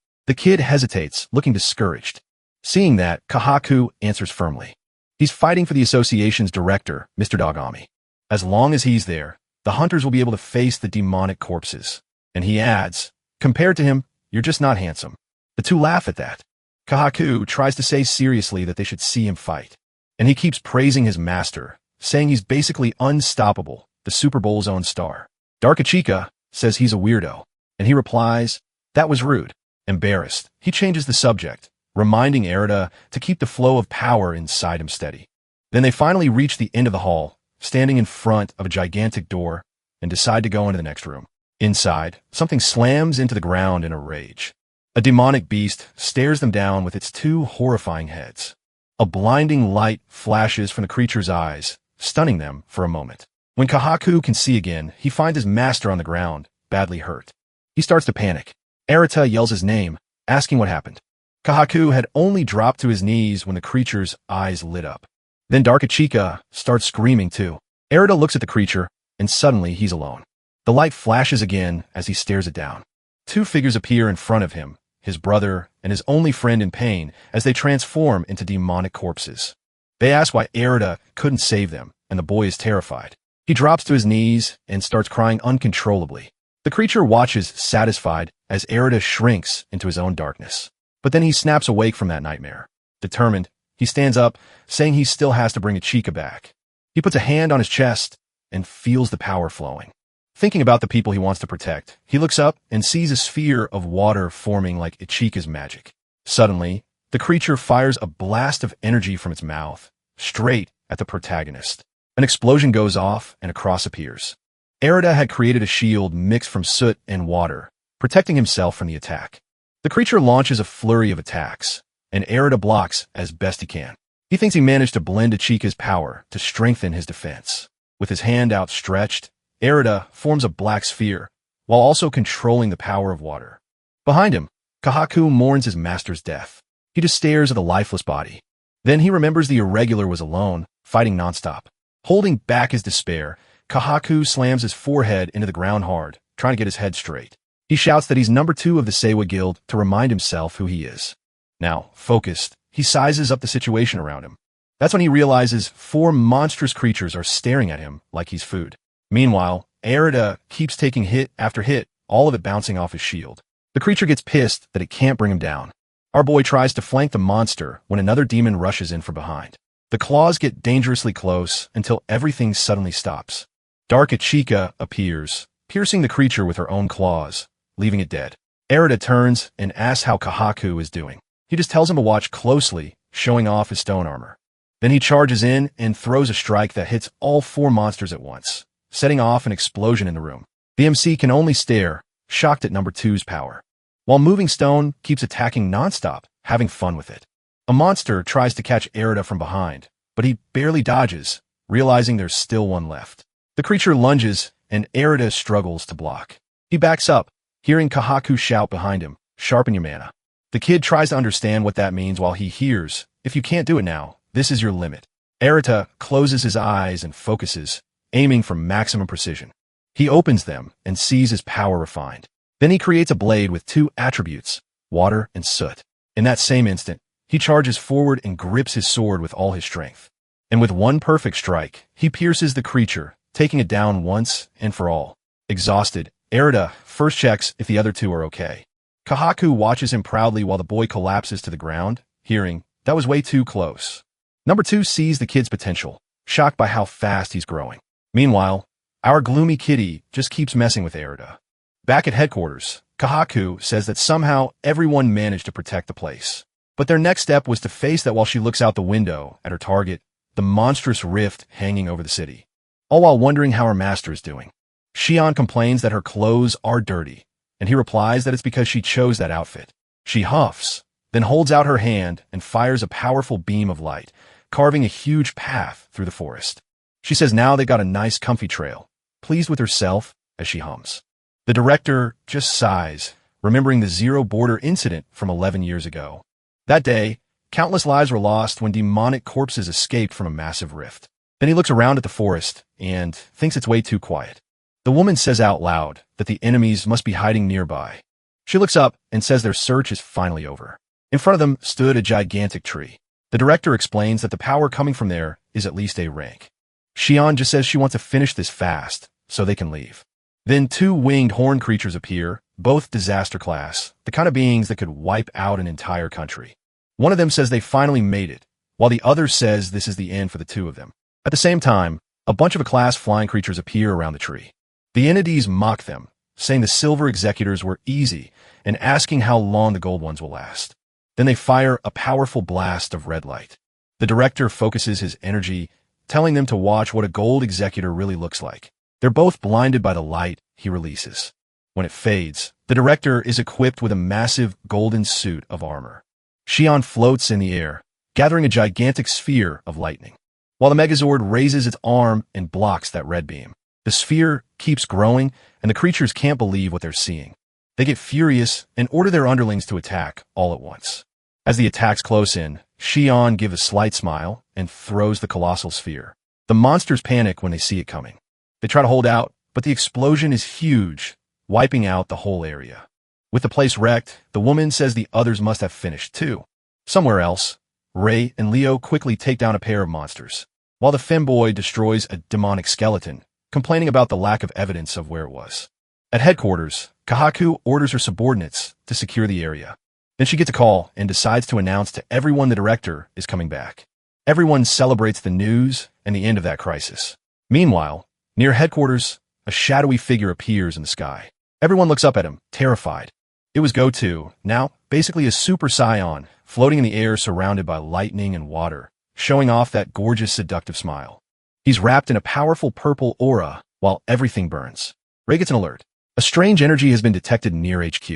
The kid hesitates, looking discouraged. Seeing that, Kahaku answers firmly. He's fighting for the association's director, Mr. Dogami. As long as he's there, the hunters will be able to face the demonic corpses. And he adds, compared to him, you're just not handsome. The 2 laugh at that. Kahaku tries to say seriously that they should see him fight. And he keeps praising his master, saying he's basically unstoppable, the Super Bowl's own star. Darkachika says he's a weirdo, and he replies, that was rude. Embarrassed, he changes the subject, reminding Erida to keep the flow of power inside him steady. Then they finally reach the end of the hall, standing in front of a gigantic door, and decide to go into the next room. Inside, something slams into the ground in a rage. A demonic beast stares them down with its 2 horrifying heads. A blinding light flashes from the creature's eyes, stunning them for a moment. When Kahaku can see again, he finds his master on the ground, badly hurt. He starts to panic. Erita yells his name, asking what happened. Kahaku had only dropped to his knees when the creature's eyes lit up. Then Darkachika starts screaming too. Erita looks at the creature, and suddenly he's alone. The light flashes again as he stares it down. 2 figures appear in front of him, his brother and his only friend in pain, as they transform into demonic corpses. They ask why Erida couldn't save them, and the boy is terrified. He drops to his knees and starts crying uncontrollably. The creature watches satisfied as Erida shrinks into his own darkness. But then he snaps awake from that nightmare. Determined, he stands up, saying he still has to bring Ichika back. He puts a hand on his chest and feels the power flowing. Thinking about the people he wants to protect, he looks up and sees a sphere of water forming like Ichika's magic. Suddenly, the creature fires a blast of energy from its mouth, straight at the protagonist. An explosion goes off and a cross appears. Erida had created a shield mixed from soot and water, protecting himself from the attack. The creature launches a flurry of attacks, and Erida blocks as best he can. He thinks he managed to blend Ichika's power to strengthen his defense. With his hand outstretched, Erida forms a black sphere, while also controlling the power of water. Behind him, Kahaku mourns his master's death. He just stares at the lifeless body. Then he remembers the irregular was alone, fighting nonstop. Holding back his despair, Kahaku slams his forehead into the ground hard, trying to get his head straight. He shouts that he's number 2 of the Seiwa Guild to remind himself who he is. Now, focused, he sizes up the situation around him. That's when he realizes 4 monstrous creatures are staring at him like he's food. Meanwhile, Erida keeps taking hit after hit, all of it bouncing off his shield. The creature gets pissed that it can't bring him down. Our boy tries to flank the monster when another demon rushes in from behind. The claws get dangerously close until everything suddenly stops. Darkachika appears, piercing the creature with her own claws, leaving it dead. Erida turns and asks how Kahaku is doing. He just tells him to watch closely, showing off his stone armor. Then he charges in and throws a strike that hits all 4 monsters at once, setting off an explosion in the room. The MC can only stare, shocked at number 2's power. While Moving Stone keeps attacking nonstop, having fun with it. A monster tries to catch Erida from behind, but he barely dodges, realizing there's still one left. The creature lunges, and Erida struggles to block. He backs up, hearing Kahaku shout behind him, "Sharpen your mana." The kid tries to understand what that means while he hears, "If you can't do it now, this is your limit." Erida closes his eyes and focuses, aiming for maximum precision. He opens them and sees his power refined. Then he creates a blade with 2 attributes, water and soot. In that same instant, he charges forward and grips his sword with all his strength. And with one perfect strike, he pierces the creature, taking it down once and for all. Exhausted, Erida first checks if the other 2 are okay. Kahaku watches him proudly while the boy collapses to the ground, hearing, "That was way too close." Number 2 sees the kid's potential, shocked by how fast he's growing. Meanwhile, our gloomy kitty just keeps messing with Erida. Back at headquarters, Kahaku says that somehow everyone managed to protect the place. But their next step was to face that while she looks out the window at her target, the monstrous rift hanging over the city. All while wondering how her master is doing. Shion complains that her clothes are dirty, and he replies that it's because she chose that outfit. She huffs, then holds out her hand and fires a powerful beam of light, carving a huge path through the forest. She says now they got a nice comfy trail, pleased with herself as she hums. The director just sighs, remembering the Zero Border incident from 11 years ago. That day, countless lives were lost when demonic corpses escaped from a massive rift. Then he looks around at the forest and thinks it's way too quiet. The woman says out loud that the enemies must be hiding nearby. She looks up and says their search is finally over. In front of them stood a gigantic tree. The director explains that the power coming from there is at least A rank. Xian just says she wants to finish this fast so they can leave. Then two winged horn creatures appear, both disaster class, the kind of beings that could wipe out an entire country. One of them says they finally made it, while the other says this is the end for the two of them. At the same time, a bunch of A-class flying creatures appear around the tree. The entities mock them, saying the silver executors were easy and asking how long the gold ones will last. Then they fire a powerful blast of red light. The director focuses his energy, telling them to watch what a gold executor really looks like. They're both blinded by the light he releases. When it fades, the director is equipped with a massive golden suit of armor. Xian floats in the air, gathering a gigantic sphere of lightning, while the Megazord raises its arm and blocks that red beam. The sphere keeps growing, and the creatures can't believe what they're seeing. They get furious and order their underlings to attack all at once. As the attacks close in, Xian gives a slight smile and throws the colossal sphere. The monsters panic when they see it coming. They try to hold out, but the explosion is huge, wiping out the whole area. With the place wrecked, the woman says the others must have finished too. Somewhere else, Ray and Leo quickly take down a pair of monsters, while the femboy destroys a demonic skeleton, complaining about the lack of evidence of where it was. At headquarters, Kahaku orders her subordinates to secure the area. Then she gets a call and decides to announce to everyone the director is coming back. Everyone celebrates the news and the end of that crisis. Meanwhile, near headquarters, a shadowy figure appears in the sky. Everyone looks up at him, terrified. It was Goto, now basically a super scion, floating in the air surrounded by lightning and water, showing off that gorgeous seductive smile. He's wrapped in a powerful purple aura while everything burns. Ray gets an alert. A strange energy has been detected near HQ.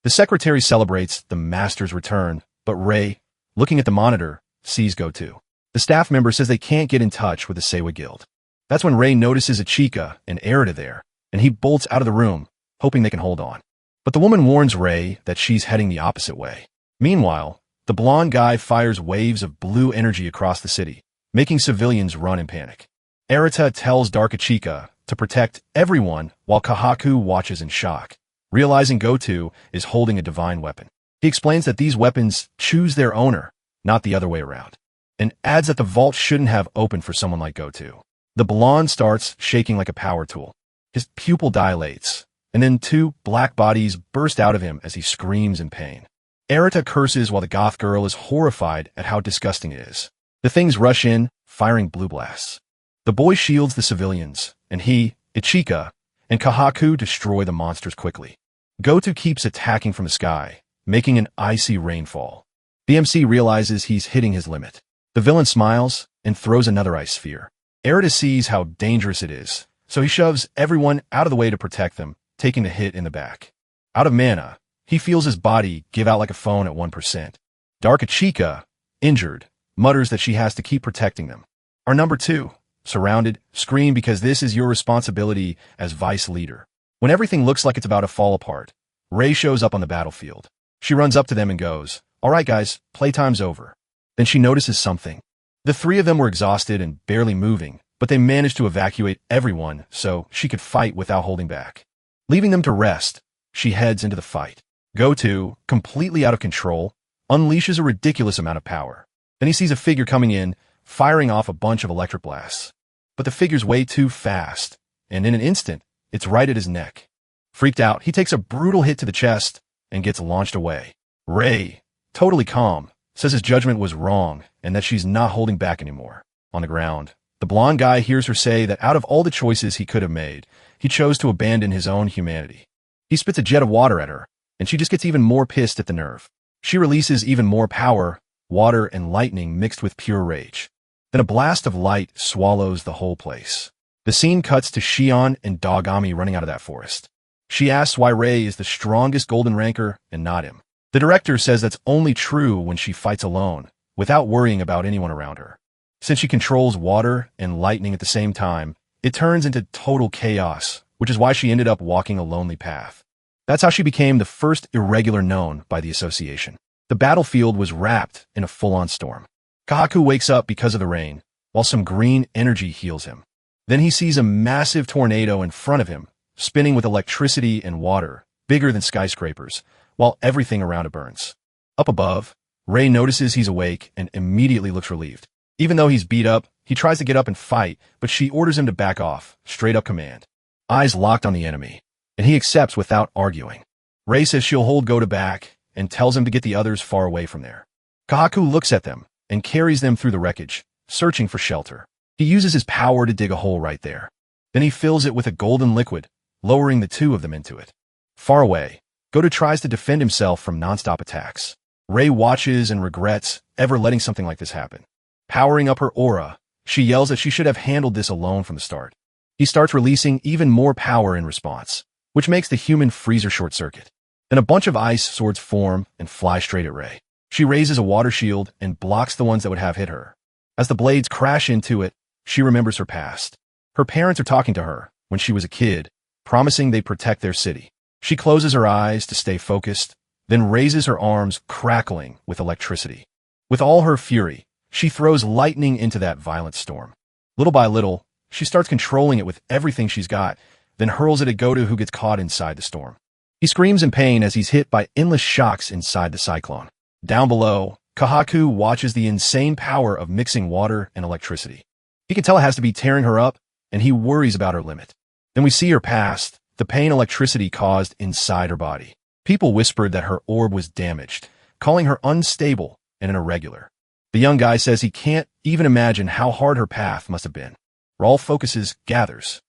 The secretary celebrates the master's return, but Ray, looking at the monitor, sees Goto. The staff member says they can't get in touch with the Seiwa Guild. That's when Ray notices Ichika and Erita there, and he bolts out of the room, hoping they can hold on. But the woman warns Ray that she's heading the opposite way. Meanwhile, the blonde guy fires waves of blue energy across the city, making civilians run in panic. Erita tells Dark Ichika to protect everyone while Kahaku watches in shock, realizing Goto is holding a divine weapon. He explains that these weapons choose their owner, not the other way around, and adds that the vault shouldn't have opened for someone like Goto. The blonde starts shaking like a power tool. His pupil dilates, and then two black bodies burst out of him as he screams in pain. Erita curses while the goth girl is horrified at how disgusting it is. The things rush in, firing blue blasts. The boy shields the civilians, and he, Ichika, and Kahaku destroy the monsters quickly. Goto keeps attacking from the sky, making an icy rainfall. The MC realizes he's hitting his limit. The villain smiles and throws another ice sphere. Erita sees how dangerous it is, so he shoves everyone out of the way to protect them, taking the hit in the back. Out of mana, he feels his body give out like a phone at 1%. Dark Ichika, injured, mutters that she has to keep protecting them. Our number 2, surrounded, scream because this is your responsibility as vice leader. When everything looks like it's about to fall apart, Ray shows up on the battlefield. She runs up to them and goes, "All right, guys, playtime's over." Then she notices something. The three of them were exhausted and barely moving, but they managed to evacuate everyone so she could fight without holding back. Leaving them to rest, she heads into the fight. Goto, completely out of control, unleashes a ridiculous amount of power. Then he sees a figure coming in, firing off a bunch of electric blasts. But the figure's way too fast, and in an instant, it's right at his neck. Freaked out, he takes a brutal hit to the chest and gets launched away. Ray, totally calm, says his judgment was wrong and that she's not holding back anymore. On the ground, the blonde guy hears her say that out of all the choices he could have made, he chose to abandon his own humanity. He spits a jet of water at her, and she just gets even more pissed at the nerve. She releases even more power, water and lightning mixed with pure rage. Then a blast of light swallows the whole place. The scene cuts to Xian and Dogami running out of that forest. She asks why Ray is the strongest golden ranker and not him. The director says that's only true when she fights alone, without worrying about anyone around her. Since she controls water and lightning at the same time, it turns into total chaos, which is why she ended up walking a lonely path. That's how she became the first irregular known by the association. The battlefield was wrapped in a full-on storm. Kahaku wakes up because of the rain, while some green energy heals him. Then he sees a massive tornado in front of him, spinning with electricity and water, bigger than skyscrapers, while everything around it burns. Up above, Ray notices he's awake and immediately looks relieved. Even though he's beat up, he tries to get up and fight, but she orders him to back off, straight-up command. Eyes locked on the enemy, and he accepts without arguing. Ray says she'll hold Gota back and tells him to get the others far away from there. Kahaku looks at them and carries them through the wreckage, searching for shelter. He uses his power to dig a hole right there. Then he fills it with a golden liquid, lowering the two of them into it. Far away, Gota tries to defend himself from non-stop attacks. Ray watches and regrets ever letting something like this happen. Powering up her aura, she yells that she should have handled this alone from the start. He starts releasing even more power in response, which makes the human freezer short-circuit. Then a bunch of ice swords form and fly straight at Ray. She raises a water shield and blocks the ones that would have hit her. As the blades crash into it, she remembers her past. Her parents are talking to her when she was a kid, promising they'd protect their city. She closes her eyes to stay focused, then raises her arms, crackling with electricity. With all her fury, she throws lightning into that violent storm. Little by little, she starts controlling it with everything she's got, then hurls it at Gota, who gets caught inside the storm. He screams in pain as he's hit by endless shocks inside the cyclone. Down below, Kahaku watches the insane power of mixing water and electricity. He can tell it has to be tearing her up, and he worries about her limit. Then we see her past, the pain electricity caused inside her body. People whispered that her orb was damaged, calling her unstable and an irregular. The young guy says he can't even imagine how hard her path must have been. Where all focuses gathers.